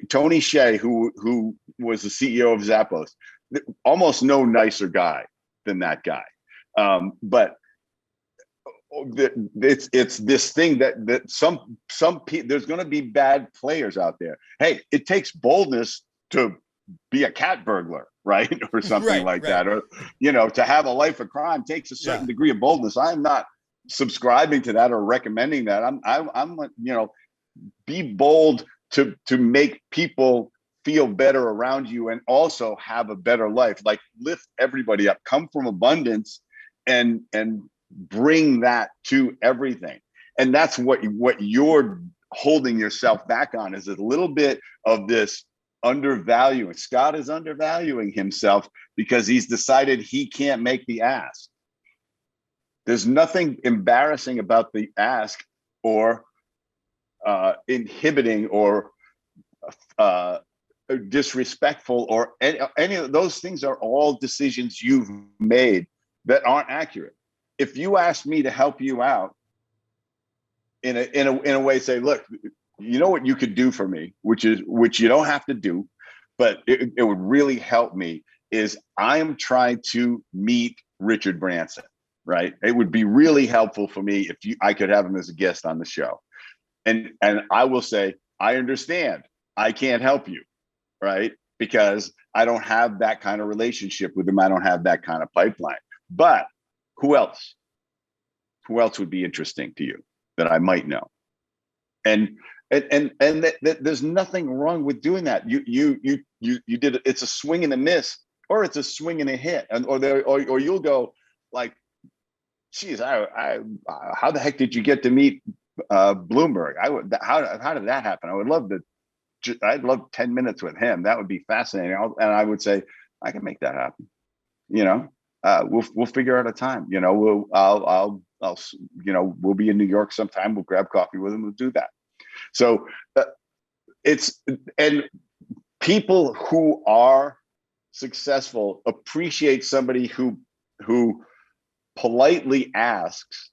Tony Hsieh, who was the CEO of Zappos, almost no nicer guy than that guy. But it's this thing that some people, there's going to be bad players out there. Hey, it takes boldness to be a cat burglar, right? Or something like that. Or, to have a life of crime takes a certain degree of boldness. I'm not subscribing to that or recommending that. I'm be bold to make people feel better around you and also have a better life. Like, lift everybody up, come from abundance and bring that to everything. And that's what you're holding yourself back on, is a little bit of this undervaluing. Scott is undervaluing himself because he's decided he can't make the ask. There's nothing embarrassing about the ask or inhibiting or disrespectful or any of those things. Are all decisions you've made that aren't accurate. If you ask me to help you out in a way, say, look, you know what you could do for me, which you don't have to do, but it would really help me, is I am trying to meet Richard Branson, right? It would be really helpful for me if I could have him as a guest on the show. And I will say, I understand I can't help you, right? Because I don't have that kind of relationship with him. I don't have that kind of pipeline. But who else would be interesting to you that I might know? And there's nothing wrong with doing that. You did it. It's a swing and a miss, or it's a swing and a hit, or you'll go like, geez, how the heck did you get to meet Bloomberg? How did that happen? I'd love 10 minutes with him. That would be fascinating. And I would say, I can make that happen. We'll figure out a time. We'll be in New York sometime. We'll grab coffee with him. We'll do that. So and people who are successful appreciate somebody who politely asks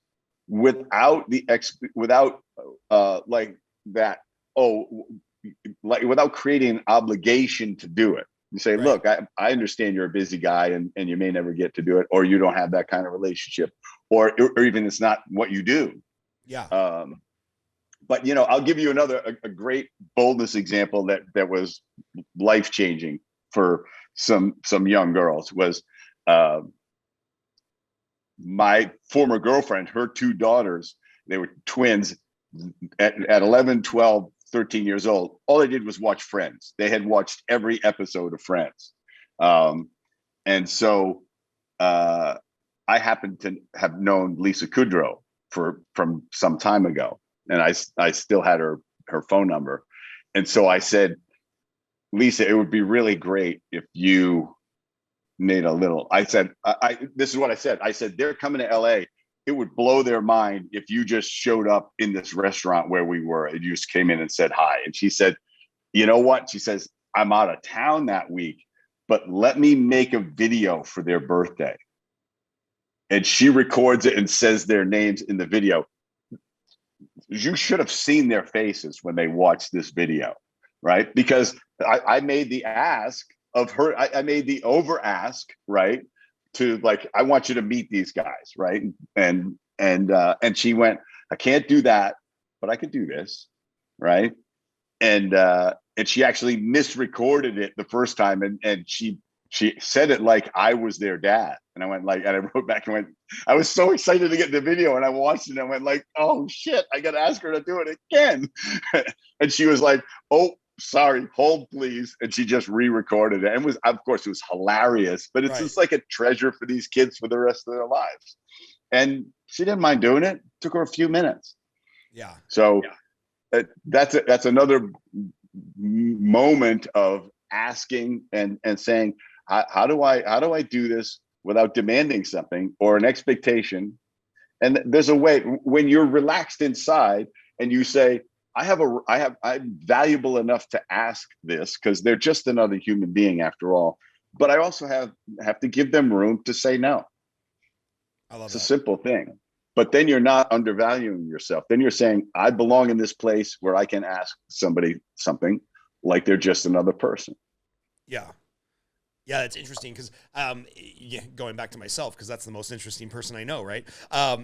without like that, oh, like without creating an obligation to do it. You say, Right. look, I understand you're a busy guy and you may never get to do it, or you don't have that kind of relationship, or even it's not what you do. Yeah. But I'll give you a great boldness example that was life changing for some young girls. Was my former girlfriend, her two daughters, they were twins at 11, 12, 13 years old. All they did was watch Friends. They had watched every episode of Friends. And so I happened to have known Lisa Kudrow from some time ago. And I still had her phone number. And so I said, Lisa, it would be really great if you made a little, I said, this is what I said. I said, they're coming to LA. It would blow their mind if you just showed up in this restaurant where we were and you just came in and said hi. And she said, you know what? She says, I'm out of town that week, but let me make a video for their birthday. And she records it and says their names in the video. You should have seen their faces when they watched this video, right? Because I made the ask of her, I made the over ask, right? To like, I want you to meet these guys, right? And she went, I can't do that, but I could do this, right? And she actually misrecorded it the first time, and she said it like I was their dad. And I went like, and I wrote back and went, I was so excited to get the video, and I watched it and I went like, oh shit, I gotta ask her to do it again. And she was like, oh, sorry, hold please. And she just re-recorded it. And was, of course, it was hilarious, but it's just like a treasure for these kids for the rest of their lives. And she didn't mind doing it. Took her a few minutes. Yeah. So that's another moment of asking and saying, how do I do this without demanding something or an expectation? And there's a way when you're relaxed inside and you say, I'm valuable enough to ask this because they're just another human being after all. But I also have to give them room to say no. I love it's that. a simple thing. But then you're not undervaluing yourself. Then you're saying, I belong in this place where I can ask somebody something like they're just another person. Yeah. Yeah, that's interesting because going back to myself, because that's the most interesting person I know, right?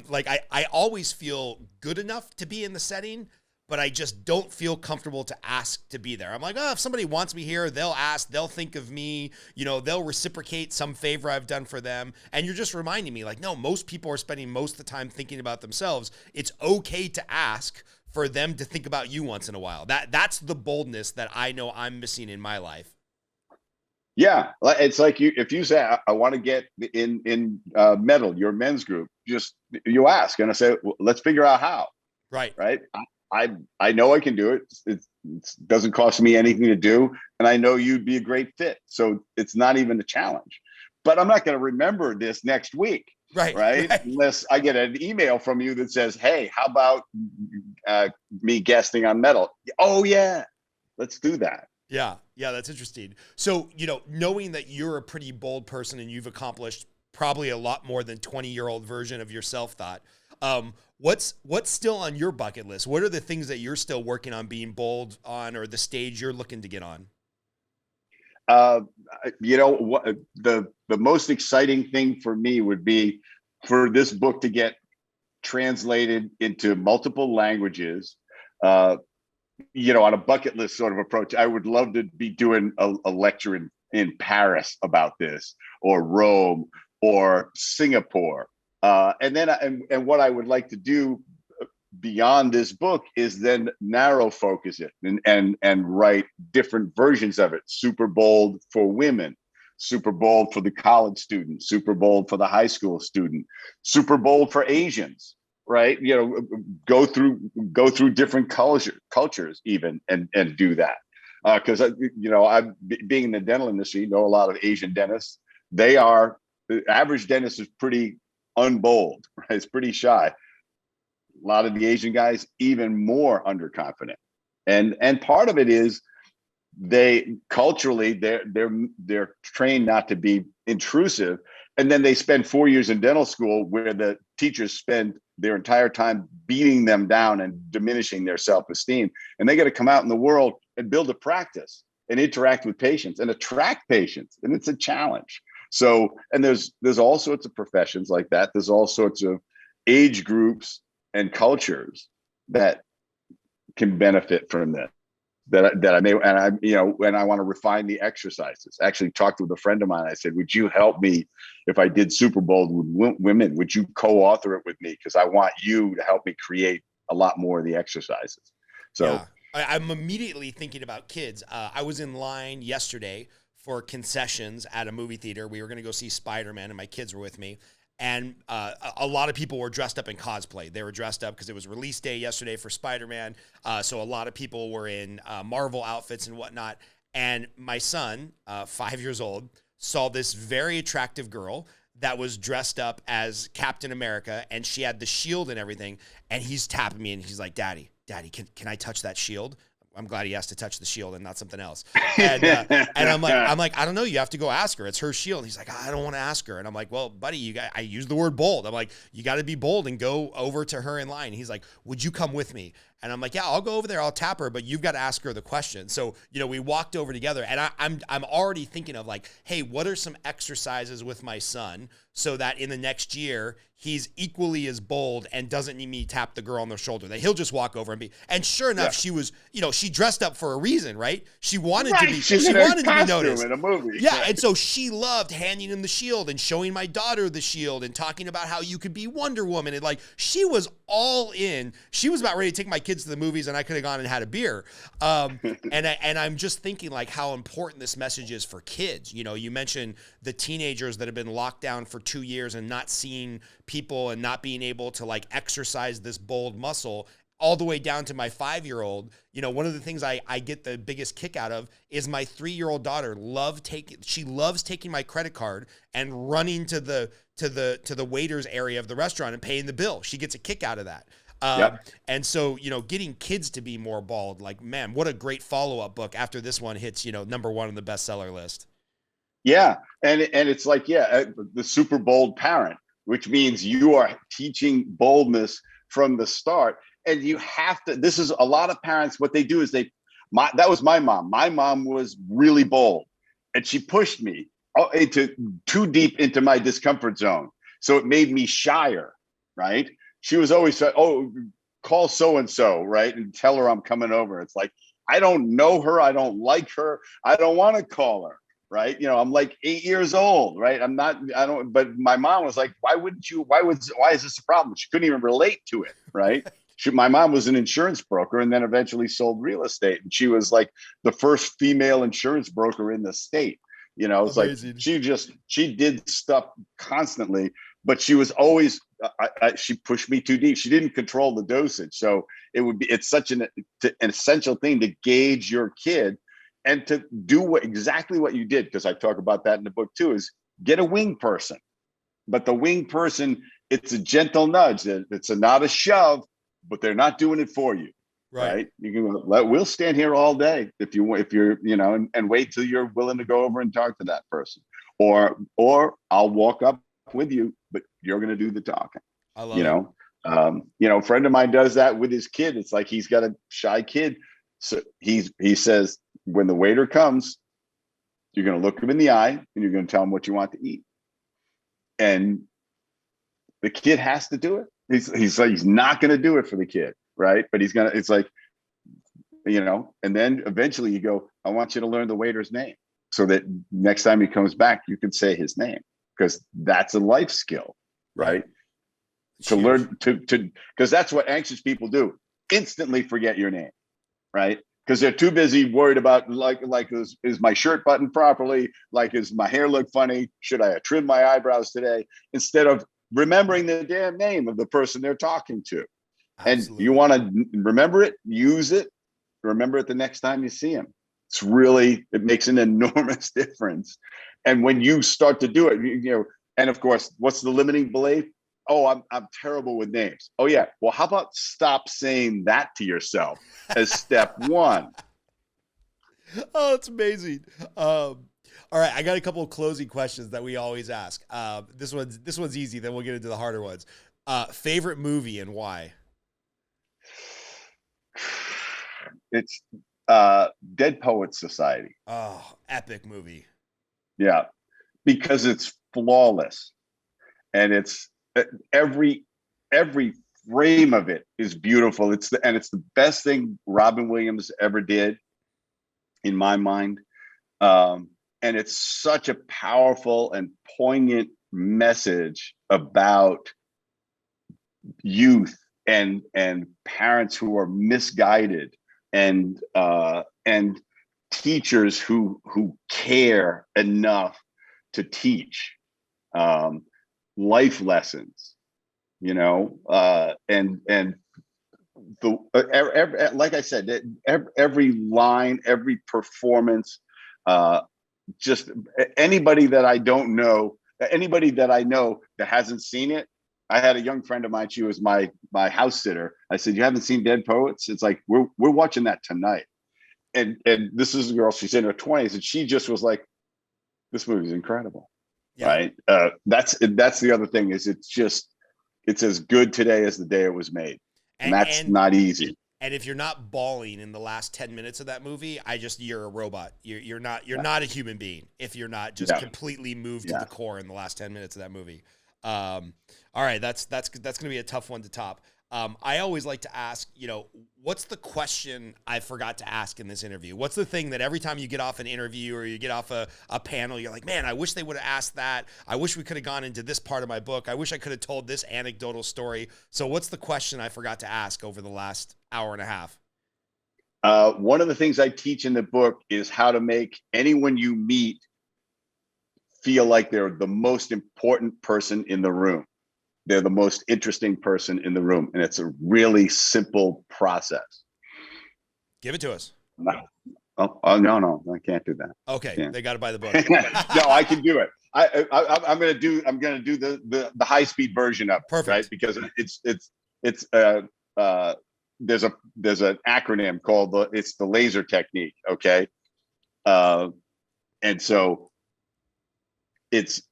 Like I always feel good enough to be in the setting, but I just don't feel comfortable to ask to be there. I'm like, oh, if somebody wants me here, they'll ask, they'll think of me, they'll reciprocate some favor I've done for them. And you're just reminding me like, no, most people are spending most of the time thinking about themselves. It's okay to ask for them to think about you once in a while. That's the boldness that I know I'm missing in my life. Yeah, it's like if you say I want to get in metal, your men's group, just you ask, and I say, well, let's figure out how. Right. I know I can do it. It doesn't cost me anything to do, and I know you'd be a great fit. So it's not even a challenge. But I'm not going to remember this next week, right? Unless I get an email from you that says, "Hey, how about me guesting on metal?" Oh yeah, let's do that. Yeah, that's interesting. So, knowing that you're a pretty bold person and you've accomplished probably a lot more than 20-year-old version of yourself thought, what's still on your bucket list? What are the things that you're still working on being bold on, or the stage you're looking to get on? What the most exciting thing for me would be for this book to get translated into multiple languages. On a bucket list sort of approach, I would love to be doing a lecture in Paris about this, or Rome, or Singapore. And what I would like to do beyond this book is then narrow focus it and write different versions of it. Superbold for women, Superbold for the college student, Superbold for the high school student, Superbold for Asians. Right, go through different cultures even and do that, because I'm being in the dental industry, know a lot of Asian dentists. The average dentist is pretty unbold, right? It's pretty shy. A lot of the Asian guys even more underconfident, and part of it is they culturally they're trained not to be intrusive, and then they spend 4 years in dental school where the teachers spend their entire time beating them down and diminishing their self-esteem, and they got to come out in the world and build a practice and interact with patients and attract patients, and it's a challenge. So, and there's all sorts of professions like that. There's all sorts of age groups and cultures that can benefit from this. That I may, and I, and I want to refine the exercises. Actually talked with a friend of mine. I said, would you help me if I did Superbold with women? Would you co-author it with me? Because I want you to help me create a lot more of the exercises. So yeah. I'm immediately thinking about kids. I was in line yesterday for concessions at a movie theater. We were going to go see Spider-Man, and my kids were with me. And a lot of people were dressed up in cosplay. They were dressed up because it was release day yesterday for Spider-Man. So a lot of people were in Marvel outfits and whatnot. And my son, 5 years old, saw this very attractive girl that was dressed up as Captain America, and she had the shield and everything. And he's tapping me, and he's like, Daddy, can I touch that shield? I'm glad he has to touch the shield and not something else. And I'm like, I don't know. You have to go ask her. It's her shield. He's like, I don't want to ask her. And I'm like, well, buddy, I use the word bold. I'm like, you got to be bold and go over to her in line. He's like, would you come with me? And I'm like, yeah, I'll go over there. I'll tap her, but you've got to ask her the question. So, we walked over together, and I'm already thinking of like, hey, what are some exercises with my son so that in the next year he's equally as bold and doesn't need me tap the girl on the shoulder, that he'll just walk over and be. And sure enough, she was, she dressed up for a reason, right? She wanted to be. She wanted to be noticed in a movie. Yeah, and so she loved handing him the shield and showing my daughter the shield and talking about how you could be Wonder Woman, and like she was all in. She was about ready to take my kids to the movies, and I could have gone and had a beer. And I'm just thinking like how important this message is for kids. You mentioned the teenagers that have been locked down for 2 years and not seeing people and not being able to like exercise this bold muscle, all the way down to my 5-year-old. One of the things I get the biggest kick out of is my 3-year-old daughter loves taking my credit card and running to the waiters area of the restaurant and paying the bill. She gets a kick out of that. And so, getting kids to be more bold, like, man, what a great follow-up book after this one hits, number one on the bestseller list. Yeah. And it's like, the super bold parent, which means you are teaching boldness from the start. And you have to, this is a lot of parents, what they do is that was my mom. My mom was really bold, and she pushed me too deep into my discomfort zone. So it made me shyer, right? She was always, call so-and-so, right? And tell her I'm coming over. It's like, I don't know her. I don't like her. I don't want to call her, right? I'm like 8 years old, right? But my mom was like, why is this a problem? She couldn't even relate to it, right? My mom was an insurance broker and then eventually sold real estate. And she was like the first female insurance broker in the state. It's Amazing. Like, she did stuff constantly, but she was always, she pushed me too deep. She didn't control the dosage. So it's such an essential thing to gauge your kid and to do exactly what you did. Because I talk about that in the book too, is get a wing person, but the wing person, it's a gentle nudge. It's not a shove, but they're not doing it for you. Right. You can we'll stand here all day if you're, and wait till you're willing to go over and talk to that person, or I'll walk up with you, but you're going to do the talking. I love it. A friend of mine does that with his kid. It's like, he's got a shy kid. So he says, when the waiter comes, you're going to look him in the eye and you're going to tell him what you want to eat. And the kid has to do it. He's like, he's not going to do it for the kid. Right. But it's like, and then eventually you go, I want you to learn the waiter's name so that next time he comes back, you can say his name, because that's a life skill, right? To learn because that's what anxious people do. Instantly forget your name, right? Because they're too busy worried about like is my shirt buttoned properly? Like, is my hair look funny? Should I trim my eyebrows today? Instead of remembering the damn name of the person they're talking to. Absolutely. And you want to remember it, use it, remember it the next time you see him. It makes an enormous difference. And when you start to do it, and of course, what's the limiting belief? Oh, I'm terrible with names. Oh yeah. Well, how about stop saying that to yourself as step one? Oh, it's amazing. All right, I got a couple of closing questions that we always ask. This one's easy. Then we'll get into the harder ones. Favorite movie and why? It's Dead Poets Society. Oh, epic movie. Yeah, because it's flawless, and it's every every frame of it is beautiful. It's the best thing Robin Williams ever did in my mind. And it's such a powerful and poignant message about youth and parents who are misguided and teachers who care enough to teach life lessons, and like I said, every line, every performance, just anybody that I don't know, anybody that I know that hasn't seen it. I had a young friend of mine. She was my house sitter. I said, "You haven't seen Dead Poets?" It's like we're watching that tonight. And this is a girl. She's in her 20s, and she just was like, "This movie is incredible." Yeah. Right? That's the other thing is it's as good today as the day it was made, and that's not easy. And if you're not bawling in the last 10 minutes of that movie, you're a robot. You're not a human being if you're not just completely moved to the core in the last 10 minutes of that movie. All right, that's going to be a tough one to top. I always like to ask, what's the question I forgot to ask in this interview? What's the thing that every time you get off an interview or you get off a panel, you're like, man, I wish they would have asked that. I wish we could have gone into this part of my book. I wish I could have told this anecdotal story. So what's the question I forgot to ask over the last hour and a half? One of the things I teach in the book is how to make anyone you meet feel like they're the most important person in the room. They're the most interesting person in the room. And it's a really simple process. Give it to us. No, no, I can't do that. Okay, they got to buy the book. No, I can do it. I'm gonna do the high speed version of it. Perfect. Right? Because it's there's an acronym called the laser technique. Okay, and so it's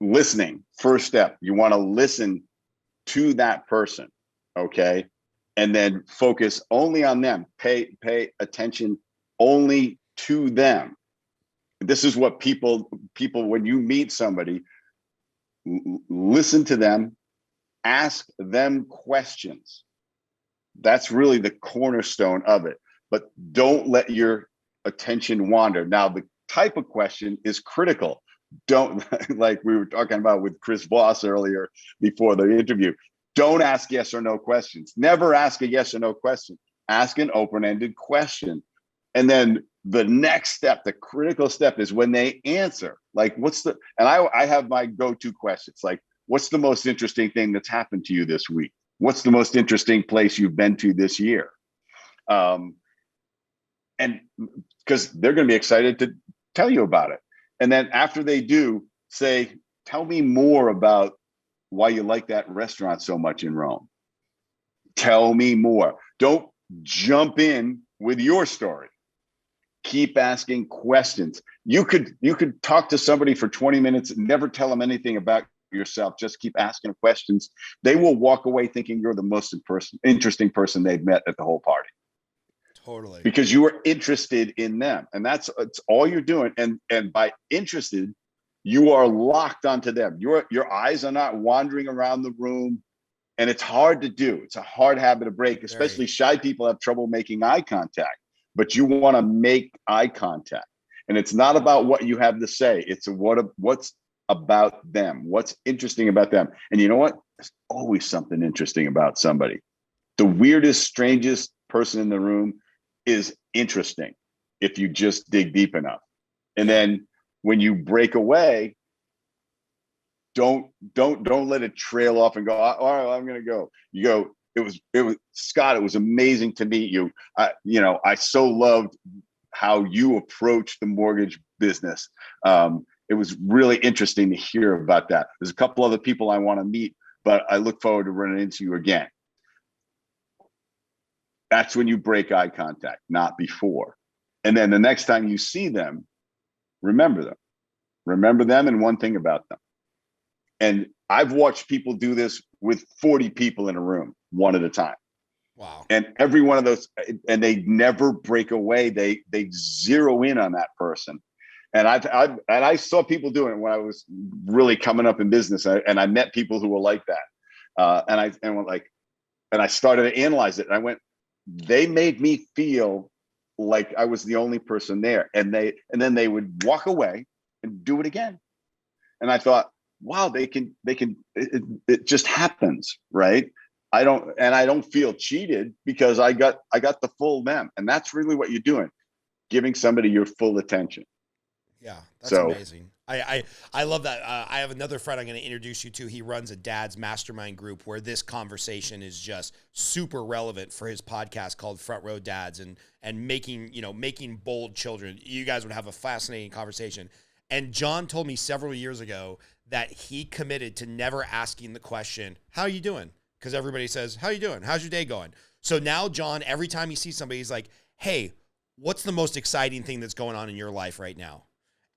listening. First step, you want to listen to that person, okay, and then focus only on them. Pay attention only to them. This is what people when you meet somebody, listen to them, ask them questions. That's really the cornerstone of it. But don't let your attention wander. Now, the type of question is critical. Don't, like we were talking about with Chris Voss earlier before the interview, don't ask yes or no questions. Never ask a yes or no question. Ask an open-ended question. And then the next step, the critical step, is when they answer, like, I have my go-to questions, like, what's the most interesting thing that's happened to you this week? What's the most interesting place you've been to this year? And because they're going to be excited to tell you about it. And then after they do, say, tell me more about why you like that restaurant so much in Rome. Tell me more. Don't jump in with your story. Keep asking questions. You could talk to somebody for 20 minutes and never tell them anything about yourself. Just keep asking questions. They will walk away thinking you're the most interesting person they've met at the whole party. Totally. Because you are interested in them. And it's all you're doing. And by interested, you are locked onto them. Your eyes are not wandering around the room. And it's hard to do. It's a hard habit to break, especially shy people have trouble making eye contact. But you want to make eye contact. And it's not about what you have to say. It's what's about them. What's interesting about them. And you know what? There's always something interesting about somebody. The weirdest, strangest person in the room is interesting if you just dig deep enough. And then when you break away, don't let it trail off and go, all right, I'm going to go. You go, it was Scott, it was amazing to meet you. I so loved how you approached the mortgage business. It was really interesting to hear about that. There's a couple other people I want to meet, but I look forward to running into you again. That's when you break eye contact, not before. And then the next time you see them, remember them. Remember them and one thing about them. And I've watched people do this with 40 people in a room, one at a time. Wow. And every one of those, and they never break away. They zero in on that person. And I saw people doing it when I was really coming up in business, and I met people who were like that. And I started to analyze it. And I went, they made me feel like I was the only person there. And then they would walk away and do it again. And I thought, wow, it just happens, right? I don't feel cheated because I got the full them. And that's really what you're doing, giving somebody your full attention. Yeah, that's amazing. I love that. I have another friend I'm going to introduce you to. He runs a dad's mastermind group where this conversation is just super relevant for his podcast called Front Row Dads and making bold children. You guys would have a fascinating conversation. And John told me several years ago that he committed to never asking the question, "How are you doing?" Because everybody says, "How you doing? How's your day going?" So now John, every time he sees somebody, he's like, "Hey, what's the most exciting thing that's going on in your life right now?"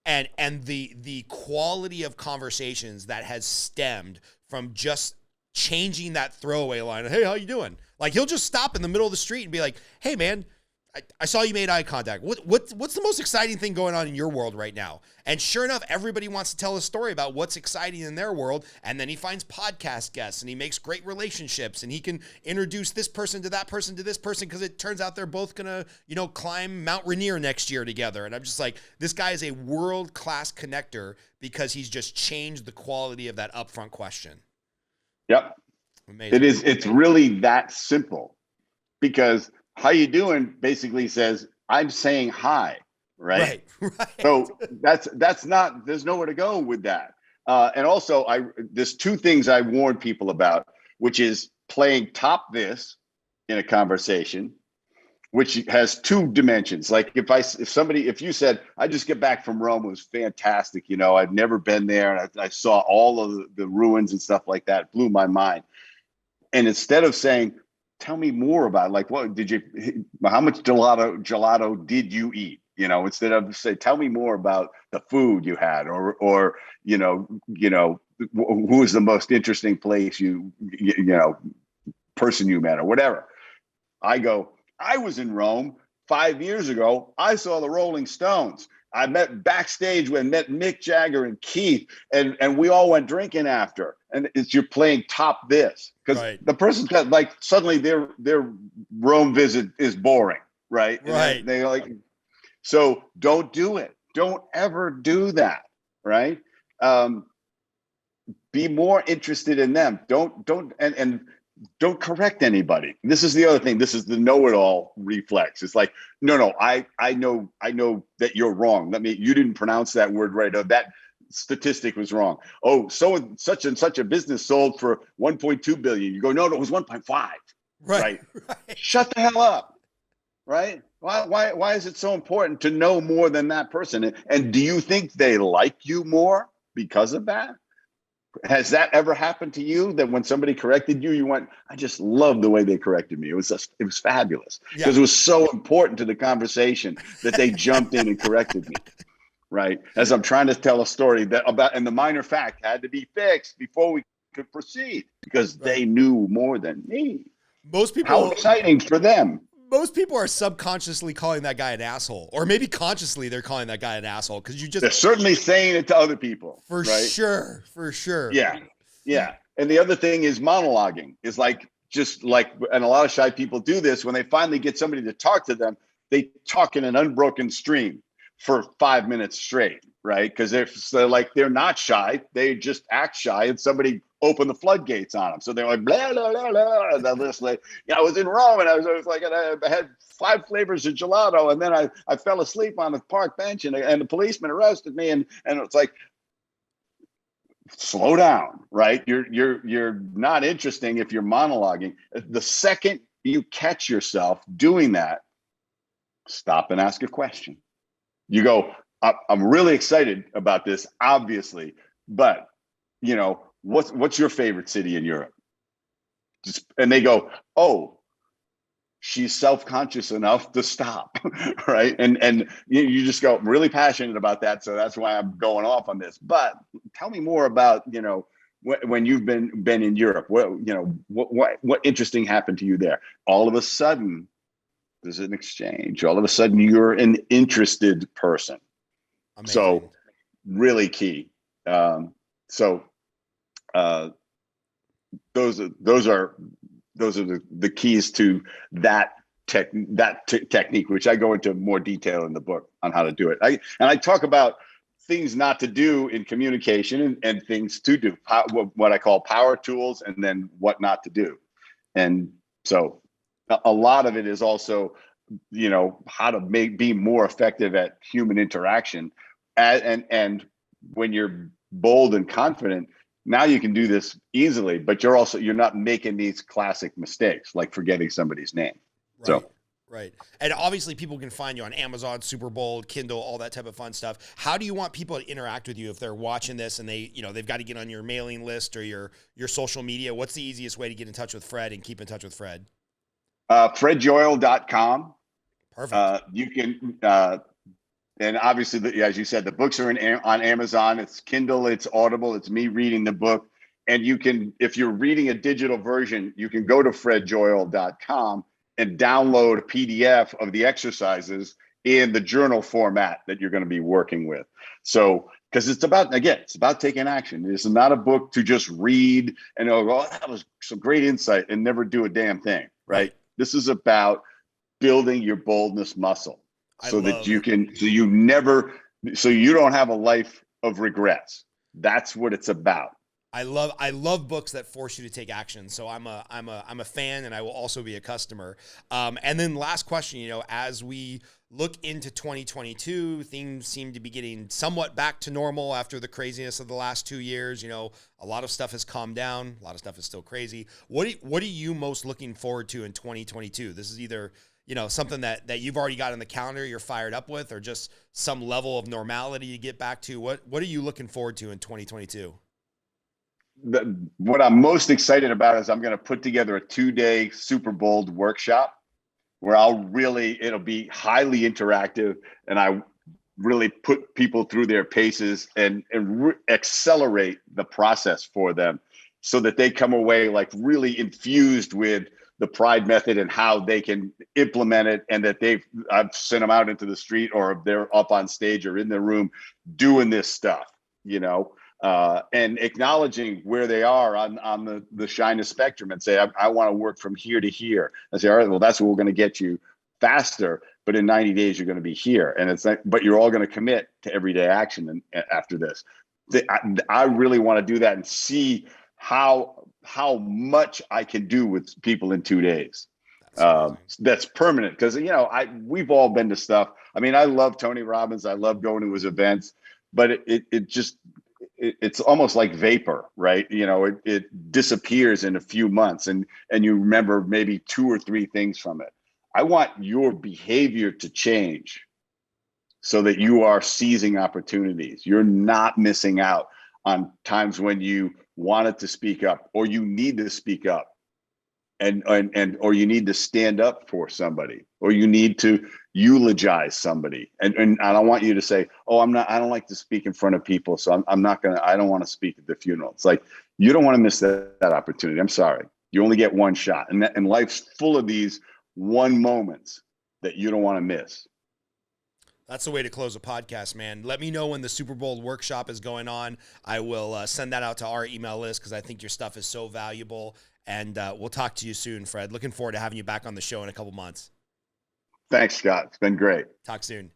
And the quality of conversations that has stemmed from just changing that throwaway line, "Hey, how you doing?" Like, he'll just stop in the middle of the street and be like, "Hey, man, I saw you made eye contact. What's the most exciting thing going on in your world right now?" And sure enough, everybody wants to tell a story about what's exciting in their world. And then he finds podcast guests and he makes great relationships and he can introduce this person to that person to this person because it turns out they're both going to, climb Mount Rainier next year together. And I'm just like, this guy is a world-class connector because he's just changed the quality of that upfront question. Yep. Amazing. It's really that simple, because how you doing basically says, I'm saying hi, right? Right. So that's not, there's nowhere to go with that. And also there's two things I warn people about, which is playing top this in a conversation, which has two dimensions. Like if you said, "I just get back from Rome, it was fantastic. I've never been there. And I saw all of the ruins and stuff like that. It blew my mind." And instead of saying, "Tell me more about it. Like, how much gelato did you eat?" Instead of say, "Tell me more about the food you had," or who is the most interesting place person you met, or whatever. I go, "I was in Rome 5 years ago. I saw the Rolling Stones. I met backstage when met Mick Jagger and Keith, and we all went drinking after." And you're playing top this because the person's got suddenly their Rome visit is boring, right? Right. And they so don't do it. Don't ever do that, right? Be more interested in them. Don't don't correct anybody. This is the other thing. This is the know-it-all reflex. It's like, no, I know that you're wrong. You didn't pronounce that word right. Or that statistic was wrong. Oh, so such and such a business sold for 1.2 billion. You go, no, it was 1.5. Right. Shut the hell up. Right. Why is it so important to know more than that person? And do you think they like you more because of that? Has that ever happened to you, that when somebody corrected you, you went, "I just love the way they corrected me. It was fabulous," because it was so important to the conversation that they jumped in and corrected me. Right. As I'm trying to tell a story and the minor fact had to be fixed before we could proceed because they knew more than me. Most people, how exciting for them. Most people are subconsciously calling that guy an asshole, or maybe consciously they're calling that guy an asshole because they're certainly saying it to other people. For sure. Yeah. And the other thing is monologuing. Is and a lot of shy people do this when they finally get somebody to talk to them. They talk in an unbroken stream for 5 minutes straight, right? Because they're not shy, they just act shy, and somebody opened the floodgates on them. So they're like, blah, blah, blah, blah. And then I was in Rome and I had 5 flavors of gelato, and then I fell asleep on the park bench, and the policeman arrested me, and it's like, slow down, right? You're not interesting if you're monologuing. The second you catch yourself doing that, stop and ask a question. You go, "I'm really excited about this, obviously, but what's your favorite city in Europe?" And they go, "Oh, she's self-conscious enough to stop, right? And you just go, I'm really passionate about that, so that's why I'm going off on this. But tell me more about, when you've been in Europe. What interesting happened to you there? All of a sudden, there's an exchange. All of a sudden, you're an interested person. Amazing. So really key. So those are the keys to that technique, which I go into more detail in the book on how to do it. I talk about things not to do in communication and things to do, what I call power tools, and then what not to do. And so a lot of it is also, how to be more effective at human interaction. And when you're bold and confident, now you can do this easily, but you're not making these classic mistakes like forgetting somebody's name. Right. So. Right. And obviously people can find you on Amazon, Superbold, Kindle, all that type of fun stuff. How do you want people to interact with you if they're watching this and they've got to get on your mailing list or your social media? What's the easiest way to get in touch with Fred and keep in touch with Fred? FredJoyal.com. Perfect. You can, and obviously, as you said, the books are on Amazon. It's Kindle, it's Audible, it's me reading the book. And you can, if you're reading a digital version, you can go to FredJoyal.com and download a PDF of the exercises in the journal format that you're going to be working with. So, because it's about taking action. It's not a book to just read and that was some great insight and never do a damn thing, right? This is about building your boldness muscle so you don't have a life of regrets. That's what it's about. I love books that force you to take action. So I'm a fan, and I will also be a customer. And then last question, as we look into 2022, things seem to be getting somewhat back to normal after the craziness of the last 2 years. A lot of stuff has calmed down. A lot of stuff is still crazy. What are you most looking forward to in 2022? This is either, something that you've already got on the calendar you're fired up with, or just some level of normality to get back to. What are you looking forward to in 2022? What I'm most excited about is I'm going to put together a 2-day Superbold workshop where it'll be highly interactive, and I really put people through their paces and accelerate the process for them so that they come away like really infused with the Pride method and how they can implement it, and that I've sent them out into the street, or they're up on stage or in their room doing this stuff, and acknowledging where they are on the shyness spectrum, and say, I want to work from here to here. I say, all right, well, that's what we're going to get you faster, but in 90 days, you're going to be here. And it's like, but you're all going to commit to everyday action after this. I really want to do that and see how much I can do with people in 2 days. That's permanent, because we've all been to stuff. I mean, I love Tony Robbins. I love going to his events, but it's almost like vapor, right? It disappears in a few months, and you remember maybe 2 or 3 things from it. I want your behavior to change so that you are seizing opportunities. You're not missing out on times when you wanted to speak up, or you need to speak up, or you need to stand up for somebody, or you need to eulogize somebody. And I don't want you to say, I don't like to speak in front of people, so I don't want to speak at the funeral. It's like, you don't want to miss that opportunity. I'm sorry. You only get one shot. And life's full of these one moments that you don't want to miss. That's the way to close a podcast, man. Let me know when the Superbold workshop is going on. I will send that out to our email list, because I think your stuff is so valuable. And we'll talk to you soon, Fred. Looking forward to having you back on the show in a couple months. Thanks, Scott. It's been great. Talk soon.